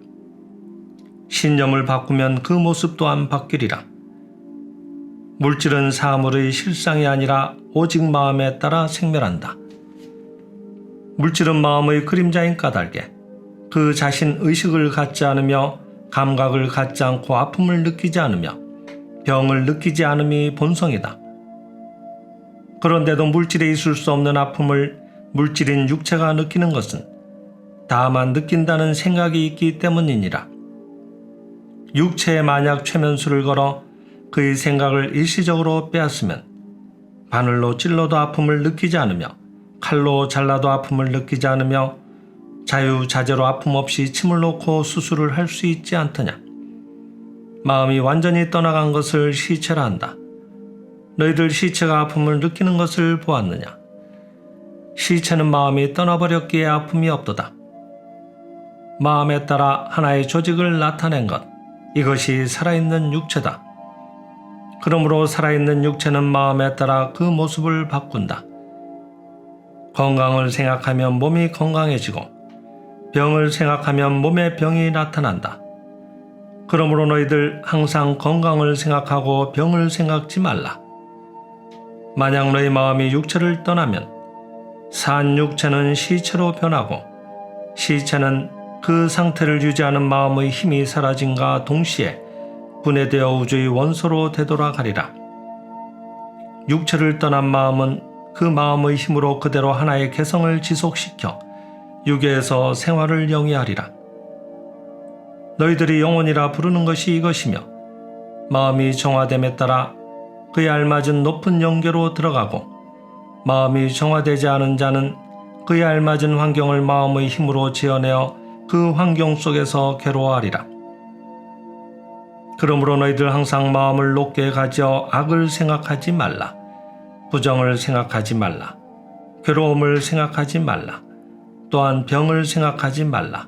신념을 바꾸면 그 모습 또한 바뀌리라. 물질은 사물의 실상이 아니라 오직 마음에 따라 생멸한다. 물질은 마음의 그림자인 까닭에 그 자신 의식을 갖지 않으며 감각을 갖지 않고 아픔을 느끼지 않으며 병을 느끼지 않음이 본성이다. 그런데도 물질에 있을 수 없는 아픔을 물질인 육체가 느끼는 것은 다만 느낀다는 생각이 있기 때문이니라. 육체에 만약 최면수를 걸어 그의 생각을 일시적으로 빼앗으면 바늘로 찔러도 아픔을 느끼지 않으며 칼로 잘라도 아픔을 느끼지 않으며 자유자재로 아픔 없이 침을 놓고 수술을 할 수 있지 않더냐. 마음이 완전히 떠나간 것을 시체라 한다. 너희들 시체가 아픔을 느끼는 것을 보았느냐. 시체는 마음이 떠나버렸기에 아픔이 없도다. 마음에 따라 하나의 조직을 나타낸 것, 이것이 살아있는 육체다. 그러므로 살아있는 육체는 마음에 따라 그 모습을 바꾼다. 건강을 생각하면 몸이 건강해지고 병을 생각하면 몸에 병이 나타난다. 그러므로 너희들 항상 건강을 생각하고 병을 생각지 말라. 만약 너희 마음이 육체를 떠나면 산 육체는 시체로 변하고 시체는 그 상태를 유지하는 마음의 힘이 사라짐과 동시에 분해되어 우주의 원소로 되돌아가리라. 육체를 떠난 마음은 그 마음의 힘으로 그대로 하나의 개성을 지속시켜 유계에서 생활을 영위하리라. 너희들이 영혼이라 부르는 것이 이것이며 마음이 정화됨에 따라 그에 알맞은 높은 영계로 들어가고 마음이 정화되지 않은 자는 그에 알맞은 환경을 마음의 힘으로 지어내어 그 환경 속에서 괴로워하리라. 그러므로 너희들 항상 마음을 높게 가져 악을 생각하지 말라. 부정을 생각하지 말라. 괴로움을 생각하지 말라. 또한 병을 생각하지 말라.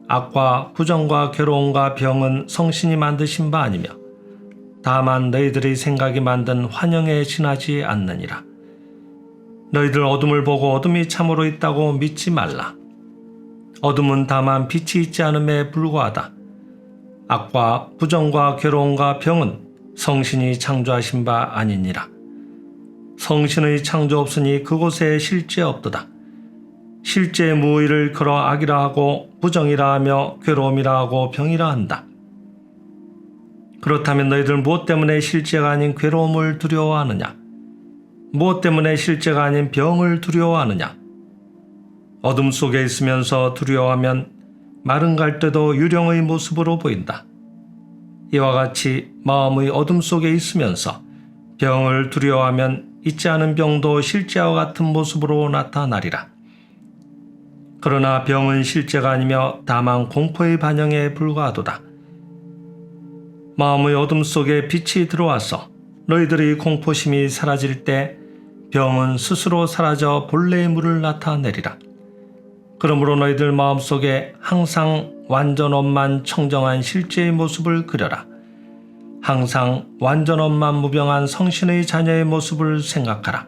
악과 부정과 괴로움과 병은 성신이 만드신 바 아니며 다만 너희들의 생각이 만든 환영에 지나지 않느니라. 너희들 어둠을 보고 어둠이 참으로 있다고 믿지 말라. 어둠은 다만 빛이 있지 않음에 불과하다. 악과 부정과 괴로움과 병은 성신이 창조하신 바 아니니라. 성신의 창조 없으니 그곳에 실제 없도다. 실제 무의를 걸어 악이라 하고 부정이라 하며 괴로움이라 하고 병이라 한다. 그렇다면 너희들 무엇 때문에 실제가 아닌 괴로움을 두려워하느냐? 무엇 때문에 실제가 아닌 병을 두려워하느냐? 어둠 속에 있으면서 두려워하면 마른 갈대도 유령의 모습으로 보인다. 이와 같이 마음의 어둠 속에 있으면서 병을 두려워하면 있지 않은 병도 실제와 같은 모습으로 나타나리라. 그러나 병은 실제가 아니며 다만 공포의 반영에 불과하도다. 마음의 어둠 속에 빛이 들어와서 너희들의 공포심이 사라질 때 병은 스스로 사라져 본래의 물을 나타내리라. 그러므로 너희들 마음속에 항상 완전엄만 청정한 실제의 모습을 그려라. 항상 완전엄만 무병한 성신의 자녀의 모습을 생각하라.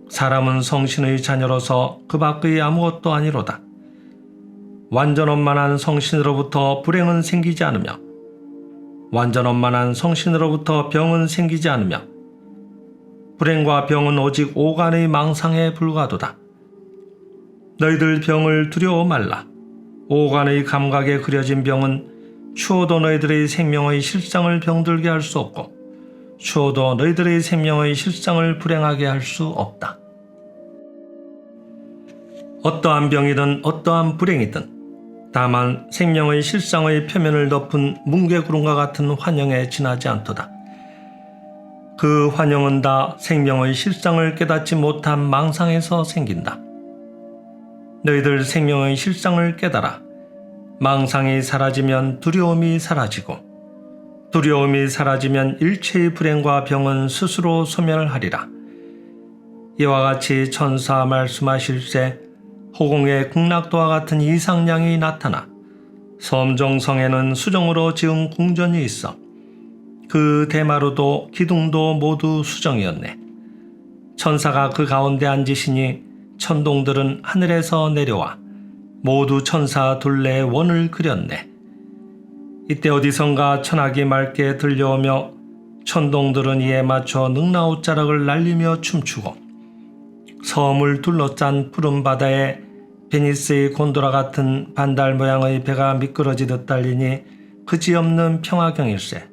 사람은 성신의 자녀로서 그 밖의 아무것도 아니로다. 완전엄만한 성신으로부터 불행은 생기지 않으며 완전엄만한 성신으로부터 병은 생기지 않으며 불행과 병은 오직 오간의 망상에 불과하도다. 너희들 병을 두려워 말라. 오간의 감각에 그려진 병은 추워도 너희들의 생명의 실상을 병들게 할 수 없고 추워도 너희들의 생명의 실상을 불행하게 할 수 없다. 어떠한 병이든 어떠한 불행이든 다만 생명의 실상의 표면을 덮은 뭉게구름과 같은 환영에 지나지 않도다. 그 환영은 다 생명의 실상을 깨닫지 못한 망상에서 생긴다. 너희들 생명의 실상을 깨달아. 망상이 사라지면 두려움이 사라지고 두려움이 사라지면 일체의 불행과 병은 스스로 소멸하리라. 이와 같이 천사 말씀하실세 호공의 극락도와 같은 이상량이 나타나 섬정성에는 수정으로 지은 궁전이 있어 그 대마루도 기둥도 모두 수정이었네. 천사가 그 가운데 앉으시니 천동들은 하늘에서 내려와 모두 천사 둘레의 원을 그렸네. 이때 어디선가 천악이 맑게 들려오며 천동들은 이에 맞춰 능라웃자락을 날리며 춤추고 섬을 둘러짠 푸른 바다에 베니스의 곤도라 같은 반달 모양의 배가 미끄러지듯 달리니 그지없는 평화경일세.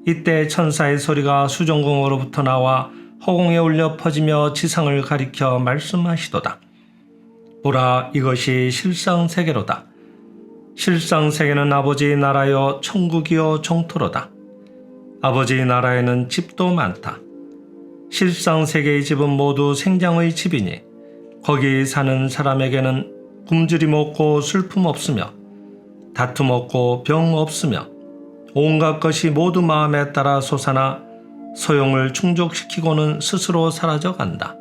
이때 천사의 소리가 수정궁으로부터 나와 허공에 울려 퍼지며 지상을 가리켜 말씀하시도다. 보라, 이것이 실상세계로다. 실상세계는 아버지의 나라여 천국이여 정토로다. 아버지의 나라에는 집도 많다. 실상세계의 집은 모두 생장의 집이니 거기 사는 사람에게는 굶주림 없고 슬픔 없으며 다툼 없고 병 없으며 온갖 것이 모두 마음에 따라 솟아나 소용을 충족시키고는 스스로 사라져간다.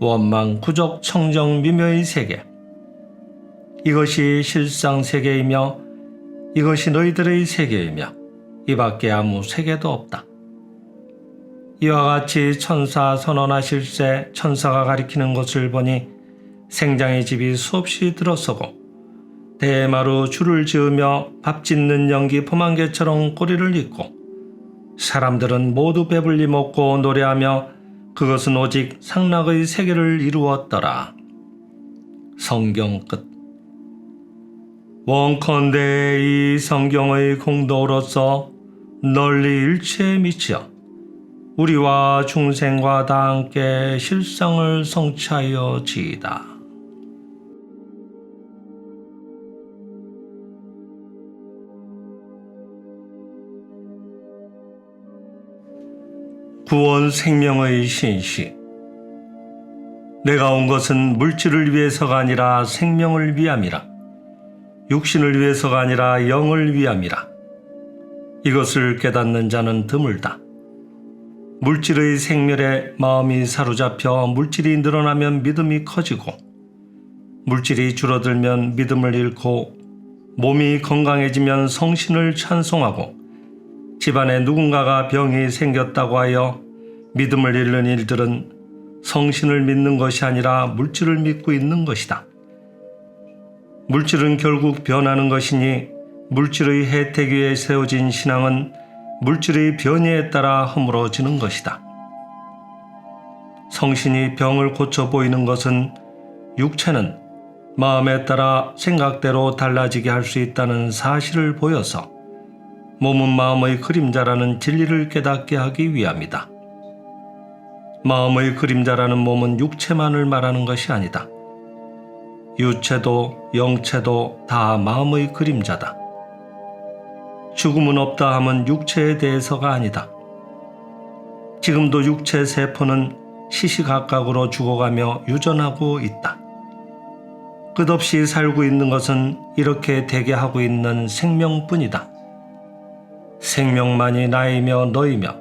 원망, 구적, 청정, 미묘의 세계. 이것이 실상세계이며 이것이 너희들의 세계이며 이 밖에 아무 세계도 없다. 이와 같이 천사 선언하실세 천사가 가리키는 것을 보니 생장의 집이 수없이 들어서고 대마루 줄을 지으며 밥 짓는 연기 포만개처럼 꼬리를 잇고 사람들은 모두 배불리 먹고 노래하며 그것은 오직 상락의 세계를 이루었더라. 성경 끝. 원컨대 이 성경의 공도로서 널리 일체에 미치어 우리와 중생과 다 함께 실상을 성취하여 지이다. 구원 생명의 신시. 내가 온 것은 물질을 위해서가 아니라 생명을 위함이라. 육신을 위해서가 아니라 영을 위함이라. 이것을 깨닫는 자는 드물다. 물질의 생멸에 마음이 사로잡혀 물질이 늘어나면 믿음이 커지고 물질이 줄어들면 믿음을 잃고 몸이 건강해지면 성신을 찬송하고 집안에 누군가가 병이 생겼다고 하여 믿음을 잃는 일들은 성신을 믿는 것이 아니라 물질을 믿고 있는 것이다. 물질은 결국 변하는 것이니 물질의 혜택 위에 세워진 신앙은 물질의 변이에 따라 허물어지는 것이다. 성신이 병을 고쳐 보이는 것은 육체는 마음에 따라 생각대로 달라지게 할 수 있다는 사실을 보여서 몸은 마음의 그림자라는 진리를 깨닫게 하기 위함이다. 마음의 그림자라는 몸은 육체만을 말하는 것이 아니다. 유체도 영체도 다 마음의 그림자다. 죽음은 없다 함은 육체에 대해서가 아니다. 지금도 육체 세포는 시시각각으로 죽어가며 유전하고 있다. 끝없이 살고 있는 것은 이렇게 되게 하고 있는 생명뿐이다. 생명만이 나이며 너이며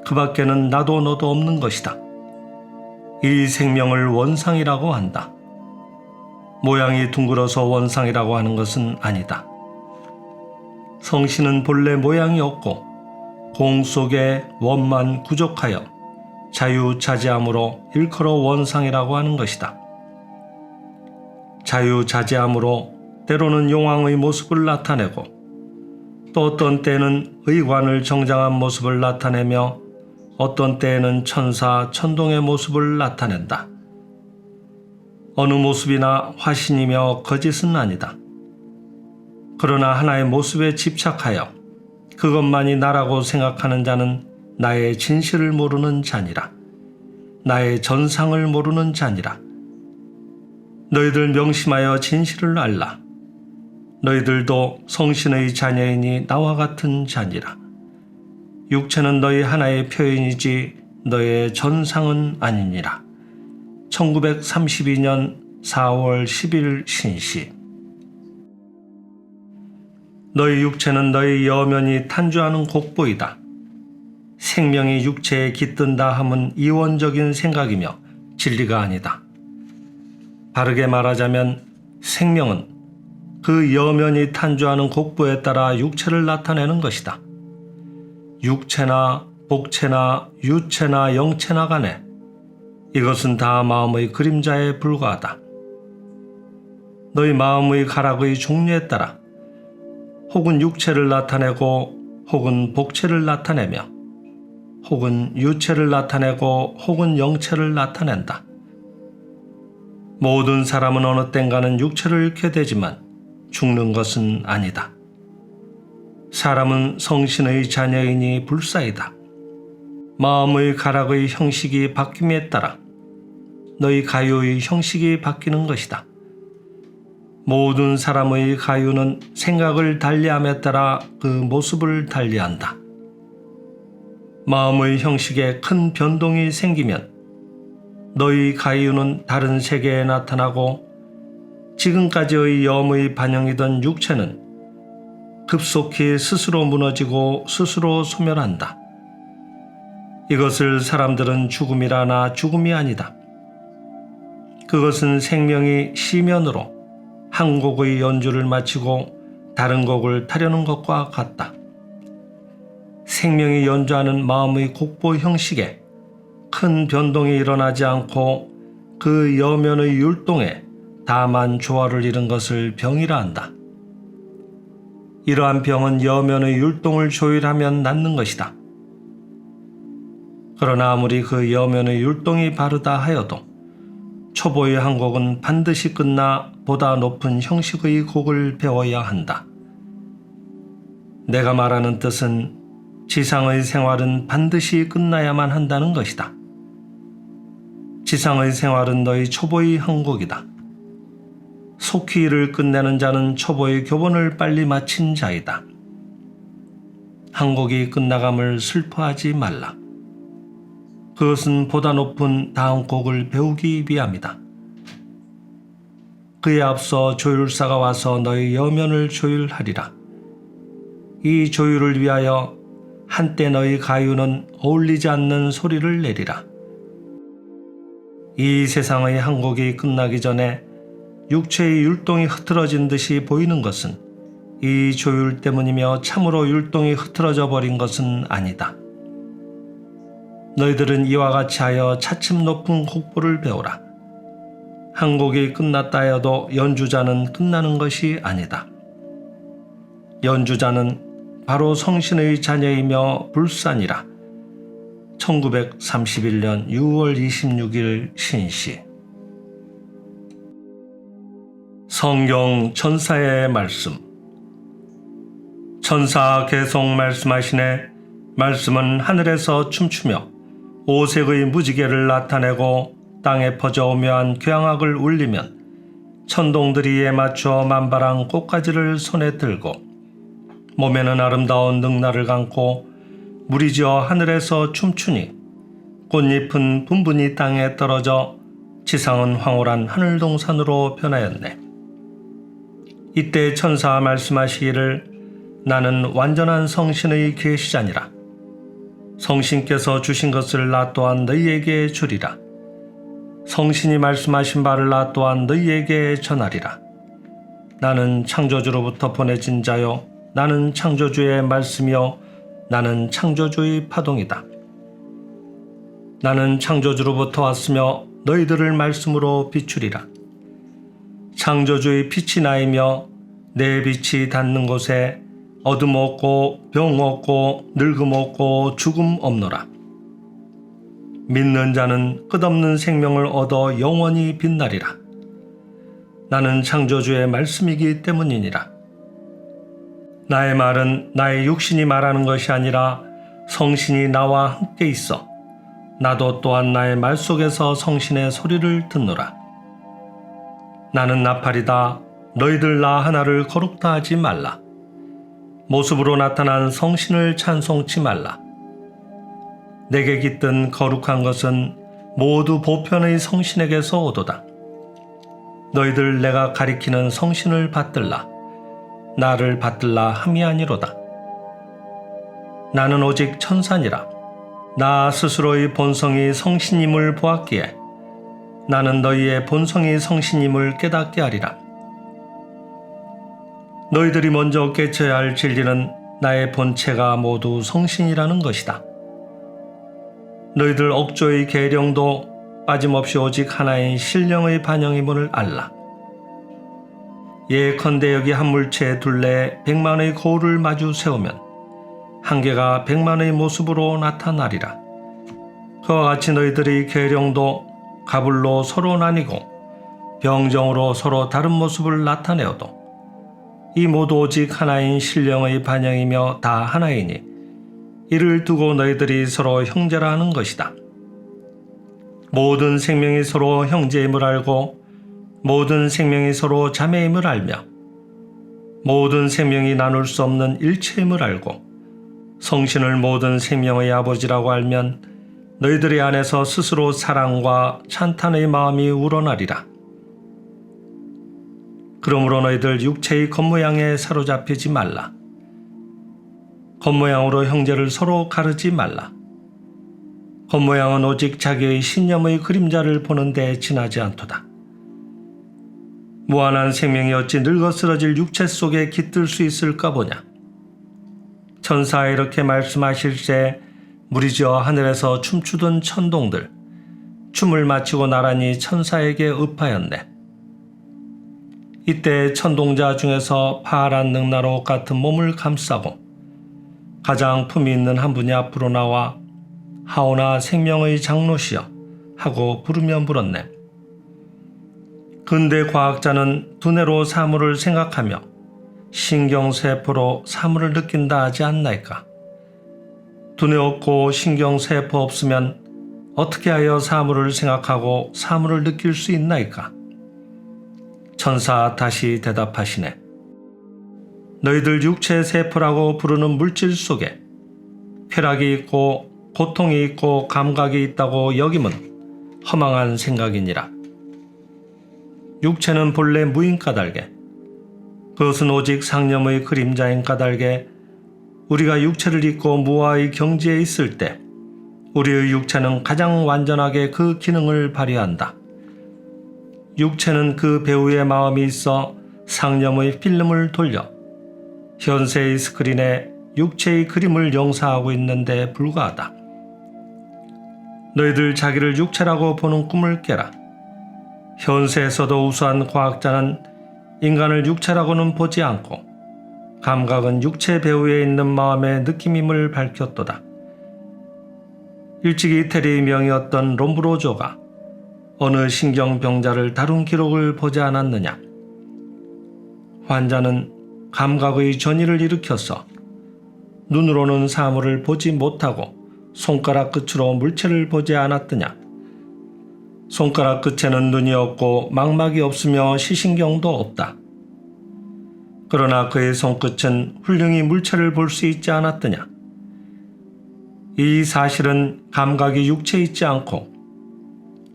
그 밖에는 나도 너도 없는 것이다. 이 생명을 원상이라고 한다. 모양이 둥글어서 원상이라고 하는 것은 아니다. 성신은 본래 모양이 없고 공 속에 원만 구족하여 자유자재함으로 일컬어 원상이라고 하는 것이다. 자유자재함으로 때로는 용왕의 모습을 나타내고 또 어떤 때는 의관을 정장한 모습을 나타내며 어떤 때에는 천사, 천동의 모습을 나타낸다. 어느 모습이나 화신이며 거짓은 아니다. 그러나 하나의 모습에 집착하여 그것만이 나라고 생각하는 자는 나의 진실을 모르는 자니라. 나의 전상을 모르는 자니라. 너희들 명심하여 진실을 알라. 너희들도 성신의 자녀이니 나와 같은 자니라. 육체는 너희 하나의 표현이지 너의 전상은 아니니라. 1932년 4월 10일 신시. 너희 육체는 너희 여면이 탄주하는 곡보이다. 생명이 육체에 깃든다 함은 이원적인 생각이며 진리가 아니다. 바르게 말하자면 생명은 그 여면이 탄주하는 곡보에 따라 육체를 나타내는 것이다. 육체나 복체나 유체나 영체나 간에 이것은 다 마음의 그림자에 불과하다. 너희 마음의 가락의 종류에 따라 혹은 육체를 나타내고 혹은 복체를 나타내며 혹은 유체를 나타내고 혹은 영체를 나타낸다. 모든 사람은 어느 땐가는 육체를 잃게 되지만 죽는 것은 아니다. 사람은 성신의 자녀이니 불사이다. 마음의 가락의 형식이 바뀜에 따라 너희 가요의 형식이 바뀌는 것이다. 모든 사람의 가요는 생각을 달리함에 따라 그 모습을 달리한다. 마음의 형식에 큰 변동이 생기면 너희 가요는 다른 세계에 나타나고 지금까지의 염의 반영이던 육체는 급속히 스스로 무너지고 스스로 소멸한다. 이것을 사람들은 죽음이라나 죽음이 아니다. 그것은 생명이 시면으로 한 곡의 연주를 마치고 다른 곡을 타려는 것과 같다. 생명이 연주하는 마음의 곡보 형식에 큰 변동이 일어나지 않고 그 여면의 율동에 다만 조화를 이룬 것을 병이라 한다. 이러한 병은 여면의 율동을 조율하면 낫는 것이다. 그러나 아무리 그 여면의 율동이 바르다 하여도 초보의 한 곡은 반드시 끝나 보다 높은 형식의 곡을 배워야 한다. 내가 말하는 뜻은 지상의 생활은 반드시 끝나야만 한다는 것이다. 지상의 생활은 너희 초보의 한 곡이다. 속히 일을 끝내는 자는 초보의 교본을 빨리 마친 자이다. 한 곡이 끝나감을 슬퍼하지 말라. 그것은 보다 높은 다음 곡을 배우기 위함이다. 그에 앞서 조율사가 와서 너희 여면을 조율하리라. 이 조율을 위하여 한때 너희 가유는 어울리지 않는 소리를 내리라. 이 세상의 한 곡이 끝나기 전에 육체의 율동이 흐트러진 듯이 보이는 것은 이 조율 때문이며 참으로 율동이 흐트러져 버린 것은 아니다. 너희들은 이와 같이 하여 차츰 높은 곡보를 배우라. 한 곡이 끝났다 하여도 연주자는 끝나는 것이 아니다. 연주자는 바로 성신의 자녀이며 불산이라. 1931년 6월 26일 신시. 성경 천사의 말씀. 천사 계속 말씀하시네. 말씀은 하늘에서 춤추며 오색의 무지개를 나타내고 땅에 퍼져 오묘한 교향악을 울리면 천동들이 이에 맞춰 만발한 꽃가지를 손에 들고 몸에는 아름다운 능나를 감고 무리지어 하늘에서 춤추니 꽃잎은 분분히 땅에 떨어져 지상은 황홀한 하늘동산으로 변하였네. 이때 천사가 말씀하시기를 나는 완전한 성신의 계시자니라. 성신께서 주신 것을 나 또한 너희에게 주리라. 성신이 말씀하신 바를 나 또한 너희에게 전하리라. 나는 창조주로부터 보내진 자요 나는 창조주의 말씀이요 나는 창조주의 파동이다. 나는 창조주로부터 왔으며 너희들을 말씀으로 비추리라. 창조주의 빛이 나이며 내 빛이 닿는 곳에 어둠 없고 병 없고 늙음 없고 죽음 없노라. 믿는 자는 끝없는 생명을 얻어 영원히 빛나리라. 나는 창조주의 말씀이기 때문이니라. 나의 말은 나의 육신이 말하는 것이 아니라 성신이 나와 함께 있어 나도 또한 나의 말 속에서 성신의 소리를 듣노라. 나는 나팔이다. 너희들 나 하나를 거룩다 하지 말라. 모습으로 나타난 성신을 찬송치 말라. 내게 깃든 거룩한 것은 모두 보편의 성신에게서 오도다. 너희들 내가 가리키는 성신을 받들라. 나를 받들라 함이 아니로다. 나는 오직 천사니라. 나 스스로의 본성이 성신임을 보았기에 나는 너희의 본성이 성신임을 깨닫게 하리라. 너희들이 먼저 깨쳐야 할 진리는 나의 본체가 모두 성신이라는 것이다. 너희들 억조의 계령도 빠짐없이 오직 하나인 신령의 반영임을 알라. 예컨대 여기 한 물체의 둘레에 100만의 거울을 마주 세우면 한 개가 100만의 모습으로 나타나리라. 그와 같이 너희들의 계령도 가불로 서로 나뉘고 병정으로 서로 다른 모습을 나타내어도 이 모두 오직 하나인 신령의 반영이며 다 하나이니 이를 두고 너희들이 서로 형제라 하는 것이다. 모든 생명이 서로 형제임을 알고 모든 생명이 서로 자매임을 알며 모든 생명이 나눌 수 없는 일체임을 알고 성신을 모든 생명의 아버지라고 알면 너희들의 안에서 스스로 사랑과 찬탄의 마음이 우러나리라. 그러므로 너희들 육체의 겉모양에 사로잡히지 말라. 겉모양으로 형제를 서로 가르지 말라. 겉모양은 오직 자기의 신념의 그림자를 보는데 지나지 않도다. 무한한 생명이 어찌 늙어 쓰러질 육체 속에 깃들 수 있을까 보냐. 천사가 이렇게 말씀하실새 물이 지어 하늘에서 춤추던 천동들 춤을 마치고 나란히 천사에게 읍하였네. 이때 천동자 중에서 파란 능나로 같은 몸을 감싸고 가장 품이 있는 한 분이 앞으로 나와 하오나 생명의 장로시여 하고 부르며 물었네. 근대 과학자는 두뇌로 사물을 생각하며 신경세포로 사물을 느낀다 하지 않나이까? 두뇌 없고 신경세포 없으면 어떻게 하여 사물을 생각하고 사물을 느낄 수 있나이까? 천사 다시 대답하시네. 너희들 육체 세포라고 부르는 물질 속에 쾌락이 있고 고통이 있고 감각이 있다고 여김은 허망한 생각이니라. 육체는 본래 무인 까닭에 그것은 오직 상념의 그림자인 까닭에 우리가 육체를 입고 무아의 경지에 있을 때 우리의 육체는 가장 완전하게 그 기능을 발휘한다. 육체는 그 배우의 마음이 있어 상념의 필름을 돌려 현세의 스크린에 육체의 그림을 영사하고 있는데 불과하다. 너희들 자기를 육체라고 보는 꿈을 깨라. 현세에서도 우수한 과학자는 인간을 육체라고는 보지 않고 감각은 육체 배후에 있는 마음의 느낌임을 밝혔도다. 일찍이 테리의 명이었던 롬브로조가 어느 신경병자를 다룬 기록을 보지 않았느냐. 환자는 감각의 전이를 일으켜서 눈으로는 사물을 보지 못하고 손가락 끝으로 물체를 보지 않았더냐. 손가락 끝에는 눈이 없고 망막이 없으며 시신경도 없다. 그러나 그의 손끝은 훌륭히 물체를 볼 수 있지 않았더냐. 이 사실은 감각이 육체에 있지 않고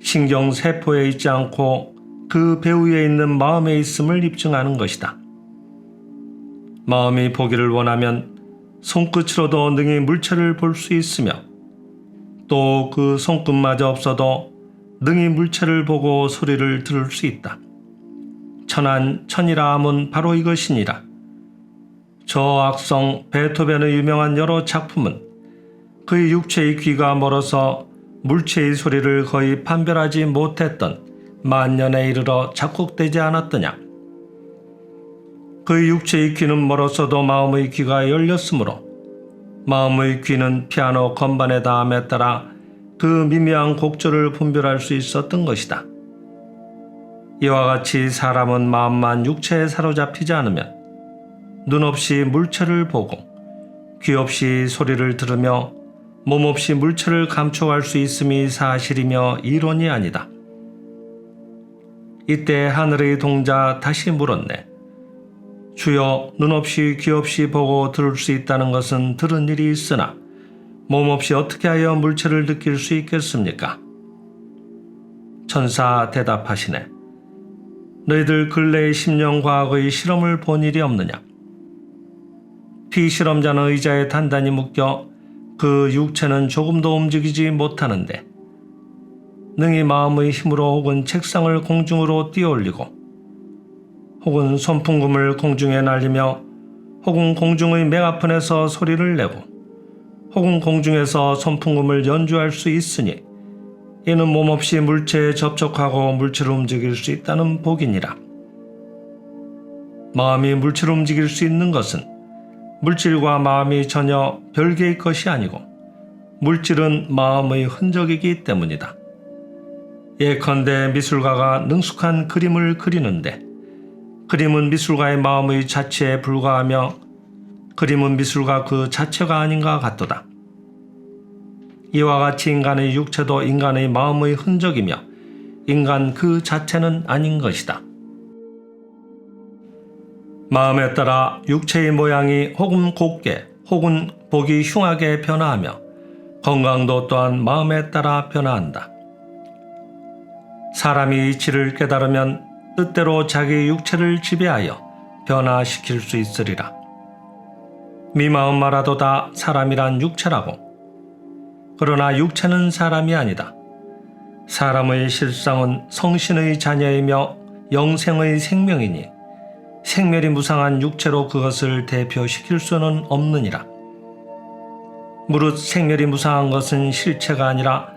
신경세포에 있지 않고 그 배후에 있는 마음에 있음을 입증하는 것이다. 마음이 보기를 원하면 손끝으로도 능히 물체를 볼 수 있으며 또 그 손끝마저 없어도 능히 물체를 보고 소리를 들을 수 있다. 천한천이라 함은 바로 이것이니라. 저 악성 베토벤의 유명한 여러 작품은 그의 육체의 귀가 멀어서 물체의 소리를 거의 판별하지 못했던 만년에 이르러 작곡되지 않았더냐. 그의 육체의 귀는 멀었어도 마음의 귀가 열렸으므로 마음의 귀는 피아노 건반의 다음에 따라 그 미묘한 곡조를 분별할 수 있었던 것이다. 이와 같이 사람은 마음만 육체에 사로잡히지 않으면 눈 없이 물체를 보고 귀 없이 소리를 들으며 몸 없이 물체를 감촉할 수 있음이 사실이며 이론이 아니다. 이때 하늘의 동자 다시 물었네. 주여, 눈 없이 귀 없이 보고 들을 수 있다는 것은 들은 일이 있으나 몸 없이 어떻게 하여 물체를 느낄 수 있겠습니까? 천사 대답하시네. 너희들 근래의 10년 과학의 실험을 본 일이 없느냐? 피실험자는 의자에 단단히 묶여 그 육체는 조금도 움직이지 못하는데 능히 마음의 힘으로 혹은 책상을 공중으로 띄어올리고 혹은 손풍금을 공중에 날리며 혹은 공중의 메가폰에서 소리를 내고 혹은 공중에서 손풍금을 연주할 수 있으니 이는 몸없이 물체에 접촉하고 물체를 움직일 수 있다는 복이니라. 마음이 물체를 움직일 수 있는 것은 물질과 마음이 전혀 별개의 것이 아니고 물질은 마음의 흔적이기 때문이다. 예컨대 미술가가 능숙한 그림을 그리는데 그림은 미술가의 마음의 자체에 불과하며 그림은 미술가 그 자체가 아닌가 같도다. 이와 같이 인간의 육체도 인간의 마음의 흔적이며 인간 그 자체는 아닌 것이다. 마음에 따라 육체의 모양이 혹은 곱게 혹은 보기 흉하게 변화하며 건강도 또한 마음에 따라 변화한다. 사람이 이치를 깨달으면 뜻대로 자기 육체를 지배하여 변화시킬 수 있으리라. 미마음 말하도다 사람이란 육체라고. 그러나 육체는 사람이 아니다. 사람의 실상은 성신의 자녀이며 영생의 생명이니 생멸이 무상한 육체로 그것을 대표시킬 수는 없느니라. 무릇 생멸이 무상한 것은 실체가 아니라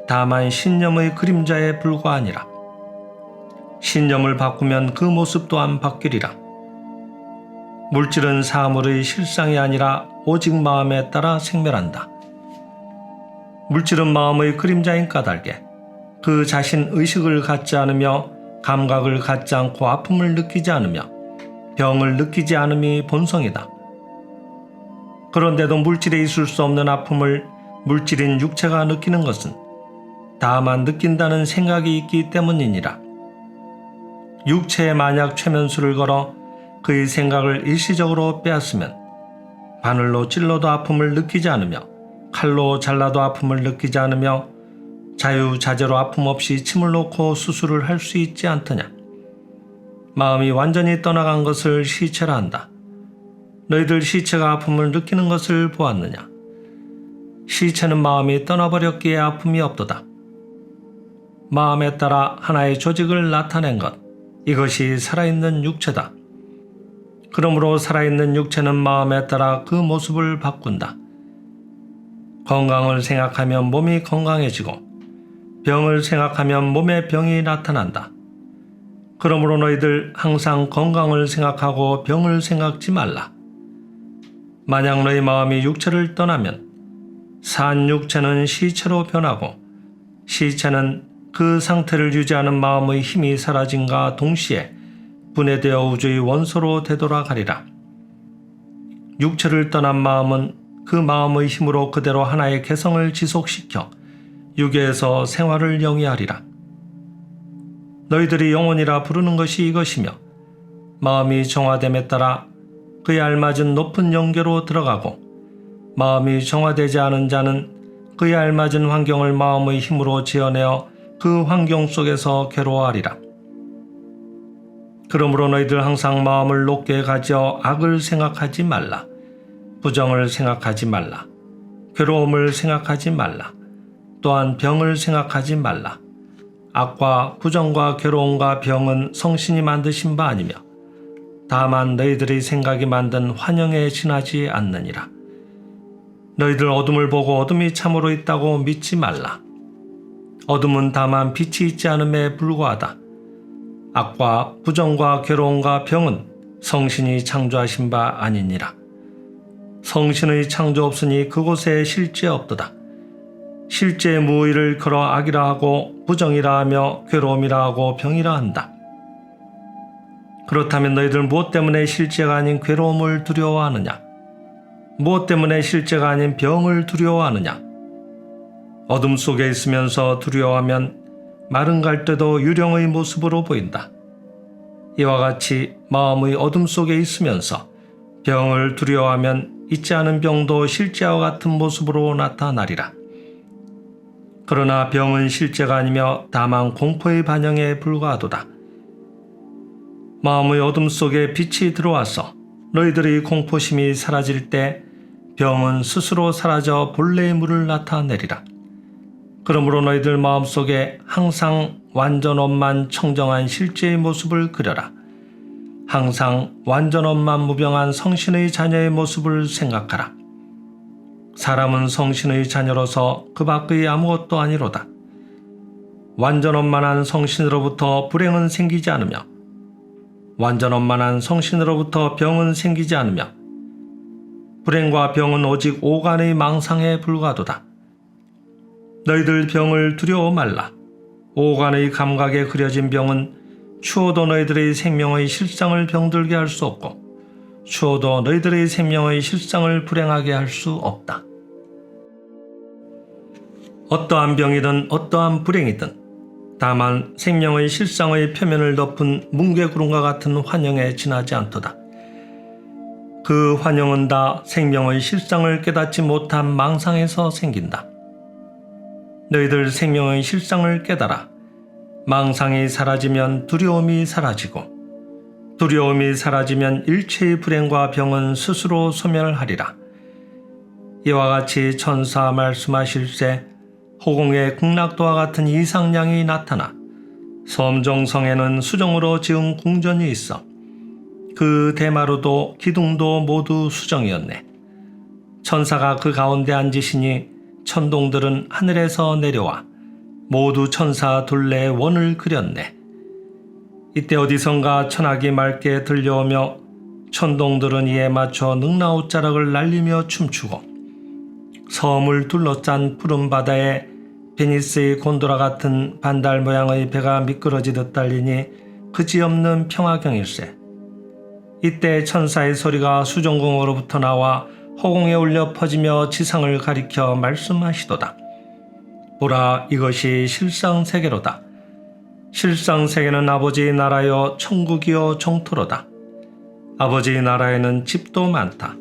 다만 신념의 그림자에 불과하니라. 신념을 바꾸면 그 모습 또한 바뀌리라. 물질은 사물의 실상이 아니라 오직 마음에 따라 생멸한다. 물질은 마음의 그림자인 까닭에 그 자신 의식을 갖지 않으며 감각을 갖지 않고 아픔을 느끼지 않으며 병을 느끼지 않음이 본성이다. 그런데도 물질에 있을 수 없는 아픔을 물질인 육체가 느끼는 것은 다만 느낀다는 생각이 있기 때문이니라. 육체에 만약 최면수를 걸어 그의 생각을 일시적으로 빼앗으면 바늘로 찔러도 아픔을 느끼지 않으며 칼로 잘라도 아픔을 느끼지 않으며 자유자재로 아픔 없이 침을 놓고 수술을 할 수 있지 않더냐. 마음이 완전히 떠나간 것을 시체라 한다. 너희들 시체가 아픔을 느끼는 것을 보았느냐. 시체는 마음이 떠나버렸기에 아픔이 없도다. 마음에 따라 하나의 조직을 나타낸 것, 이것이 살아있는 육체다. 그러므로 살아있는 육체는 마음에 따라 그 모습을 바꾼다. 건강을 생각하면 몸이 건강해지고 병을 생각하면 몸에 병이 나타난다. 그러므로 너희들 항상 건강을 생각하고 병을 생각지 말라. 만약 너희 마음이 육체를 떠나면 산 육체는 시체로 변하고 시체는 그 상태를 유지하는 마음의 힘이 사라짐과 동시에 분해되어 우주의 원소로 되돌아가리라. 육체를 떠난 마음은 그 마음의 힘으로 그대로 하나의 개성을 지속시켜 유계에서 생활을 영위하리라. 너희들이 영혼이라 부르는 것이 이것이며 마음이 정화됨에 따라 그에 알맞은 높은 영계로 들어가고 마음이 정화되지 않은 자는 그에 알맞은 환경을 마음의 힘으로 지어내어 그 환경 속에서 괴로워하리라. 그러므로 너희들 항상 마음을 높게 가져 악을 생각하지 말라. 부정을 생각하지 말라. 괴로움을 생각하지 말라. 또한 병을 생각하지 말라. 악과 부정과 괴로움과 병은 성신이 만드신 바 아니며 다만 너희들의 생각이 만든 환영에 지나지 않느니라. 너희들 어둠을 보고 어둠이 참으로 있다고 믿지 말라. 어둠은 다만 빛이 있지 않음에 불과하다. 악과 부정과 괴로움과 병은 성신이 창조하신 바 아니니라. 성신의 창조 없으니 그곳에 실제 없도다. 실제 무의를 걸어 악이라 하고 부정이라 하며 괴로움이라 하고 병이라 한다. 그렇다면 너희들 무엇 때문에 실제가 아닌 괴로움을 두려워하느냐? 무엇 때문에 실제가 아닌 병을 두려워하느냐? 어둠 속에 있으면서 두려워하면 마른 갈대도 유령의 모습으로 보인다. 이와 같이 마음의 어둠 속에 있으면서 병을 두려워하면 있지 않은 병도 실제와 같은 모습으로 나타나리라. 그러나 병은 실제가 아니며 다만 공포의 반영에 불과하도다. 마음의 어둠 속에 빛이 들어와서 너희들의 공포심이 사라질 때 병은 스스로 사라져 본래의 물을 나타내리라. 그러므로 너희들 마음속에 항상 완전엄만 청정한 실제의 모습을 그려라. 항상 완전엄만 무병한 성신의 자녀의 모습을 생각하라. 사람은 성신의 자녀로서 그 밖의 아무것도 아니로다. 완전엄만한 성신으로부터 불행은 생기지 않으며 완전엄만한 성신으로부터 병은 생기지 않으며 불행과 병은 오직 오간의 망상에 불과하도다. 너희들 병을 두려워 말라. 오간의 감각에 그려진 병은 추워도 너희들의 생명의 실상을 병들게 할 수 없고 추워도 너희들의 생명의 실상을 불행하게 할 수 없다. 어떠한 병이든 어떠한 불행이든 다만 생명의 실상의 표면을 덮은 뭉게구름과 같은 환영에 지나지 않도다. 그 환영은 다 생명의 실상을 깨닫지 못한 망상에서 생긴다. 너희들 생명의 실상을 깨달아. 망상이 사라지면 두려움이 사라지고 두려움이 사라지면 일체의 불행과 병은 스스로 소멸하리라. 이와 같이 천사 말씀하실세 호공의 극락도와 같은 이상량이 나타나 섬정성에는 수정으로 지은 궁전이 있어 그 대마루도 기둥도 모두 수정이었네. 천사가 그 가운데 앉으시니 천동들은 하늘에서 내려와 모두 천사 둘레의 원을 그렸네. 이때 어디선가 천악이 맑게 들려오며 천동들은 이에 맞춰 능라웃자락을 날리며 춤추고 섬을 둘러싼 푸른 바다에 베니스의 곤도라 같은 반달 모양의 배가 미끄러지듯 달리니 그지없는 평화경일세. 이때 천사의 소리가 수정궁으로부터 나와 허공에 울려 퍼지며 지상을 가리켜 말씀하시도다. 보라, 이것이 실상세계로다. 실상세계는 아버지의 나라여 천국이여 정토로다. 아버지의 나라에는 집도 많다.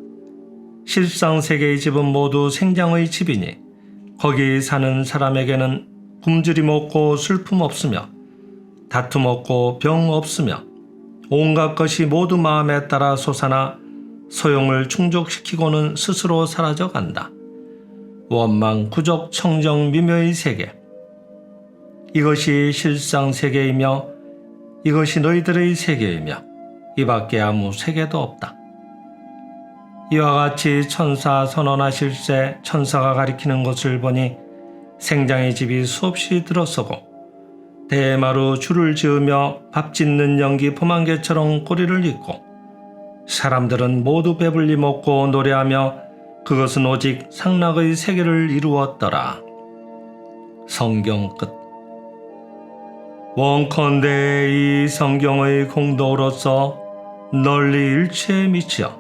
실상세계의 집은 모두 생장의 집이니 거기 사는 사람에게는 굶주림 없고 슬픔 없으며 다툼 없고 병 없으며 온갖 것이 모두 마음에 따라 솟아나 소용을 충족시키고는 스스로 사라져간다. 원망, 구적, 청정, 미묘의 세계. 이것이 실상세계이며 이것이 너희들의 세계이며 이 밖에 아무 세계도 없다. 이와 같이 천사 선언하실세 천사가 가리키는 것을 보니 생장의 집이 수없이 들어서고 대마루 줄을 지으며 밥 짓는 연기 포만개처럼 꼬리를 잇고 사람들은 모두 배불리 먹고 노래하며 그것은 오직 상락의 세계를 이루었더라. 성경 끝. 원컨대 이 성경의 공도로서 널리 일체에 미치어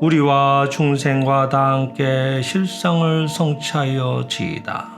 우리와 중생과 다 함께 실상을 성취하여 지이다.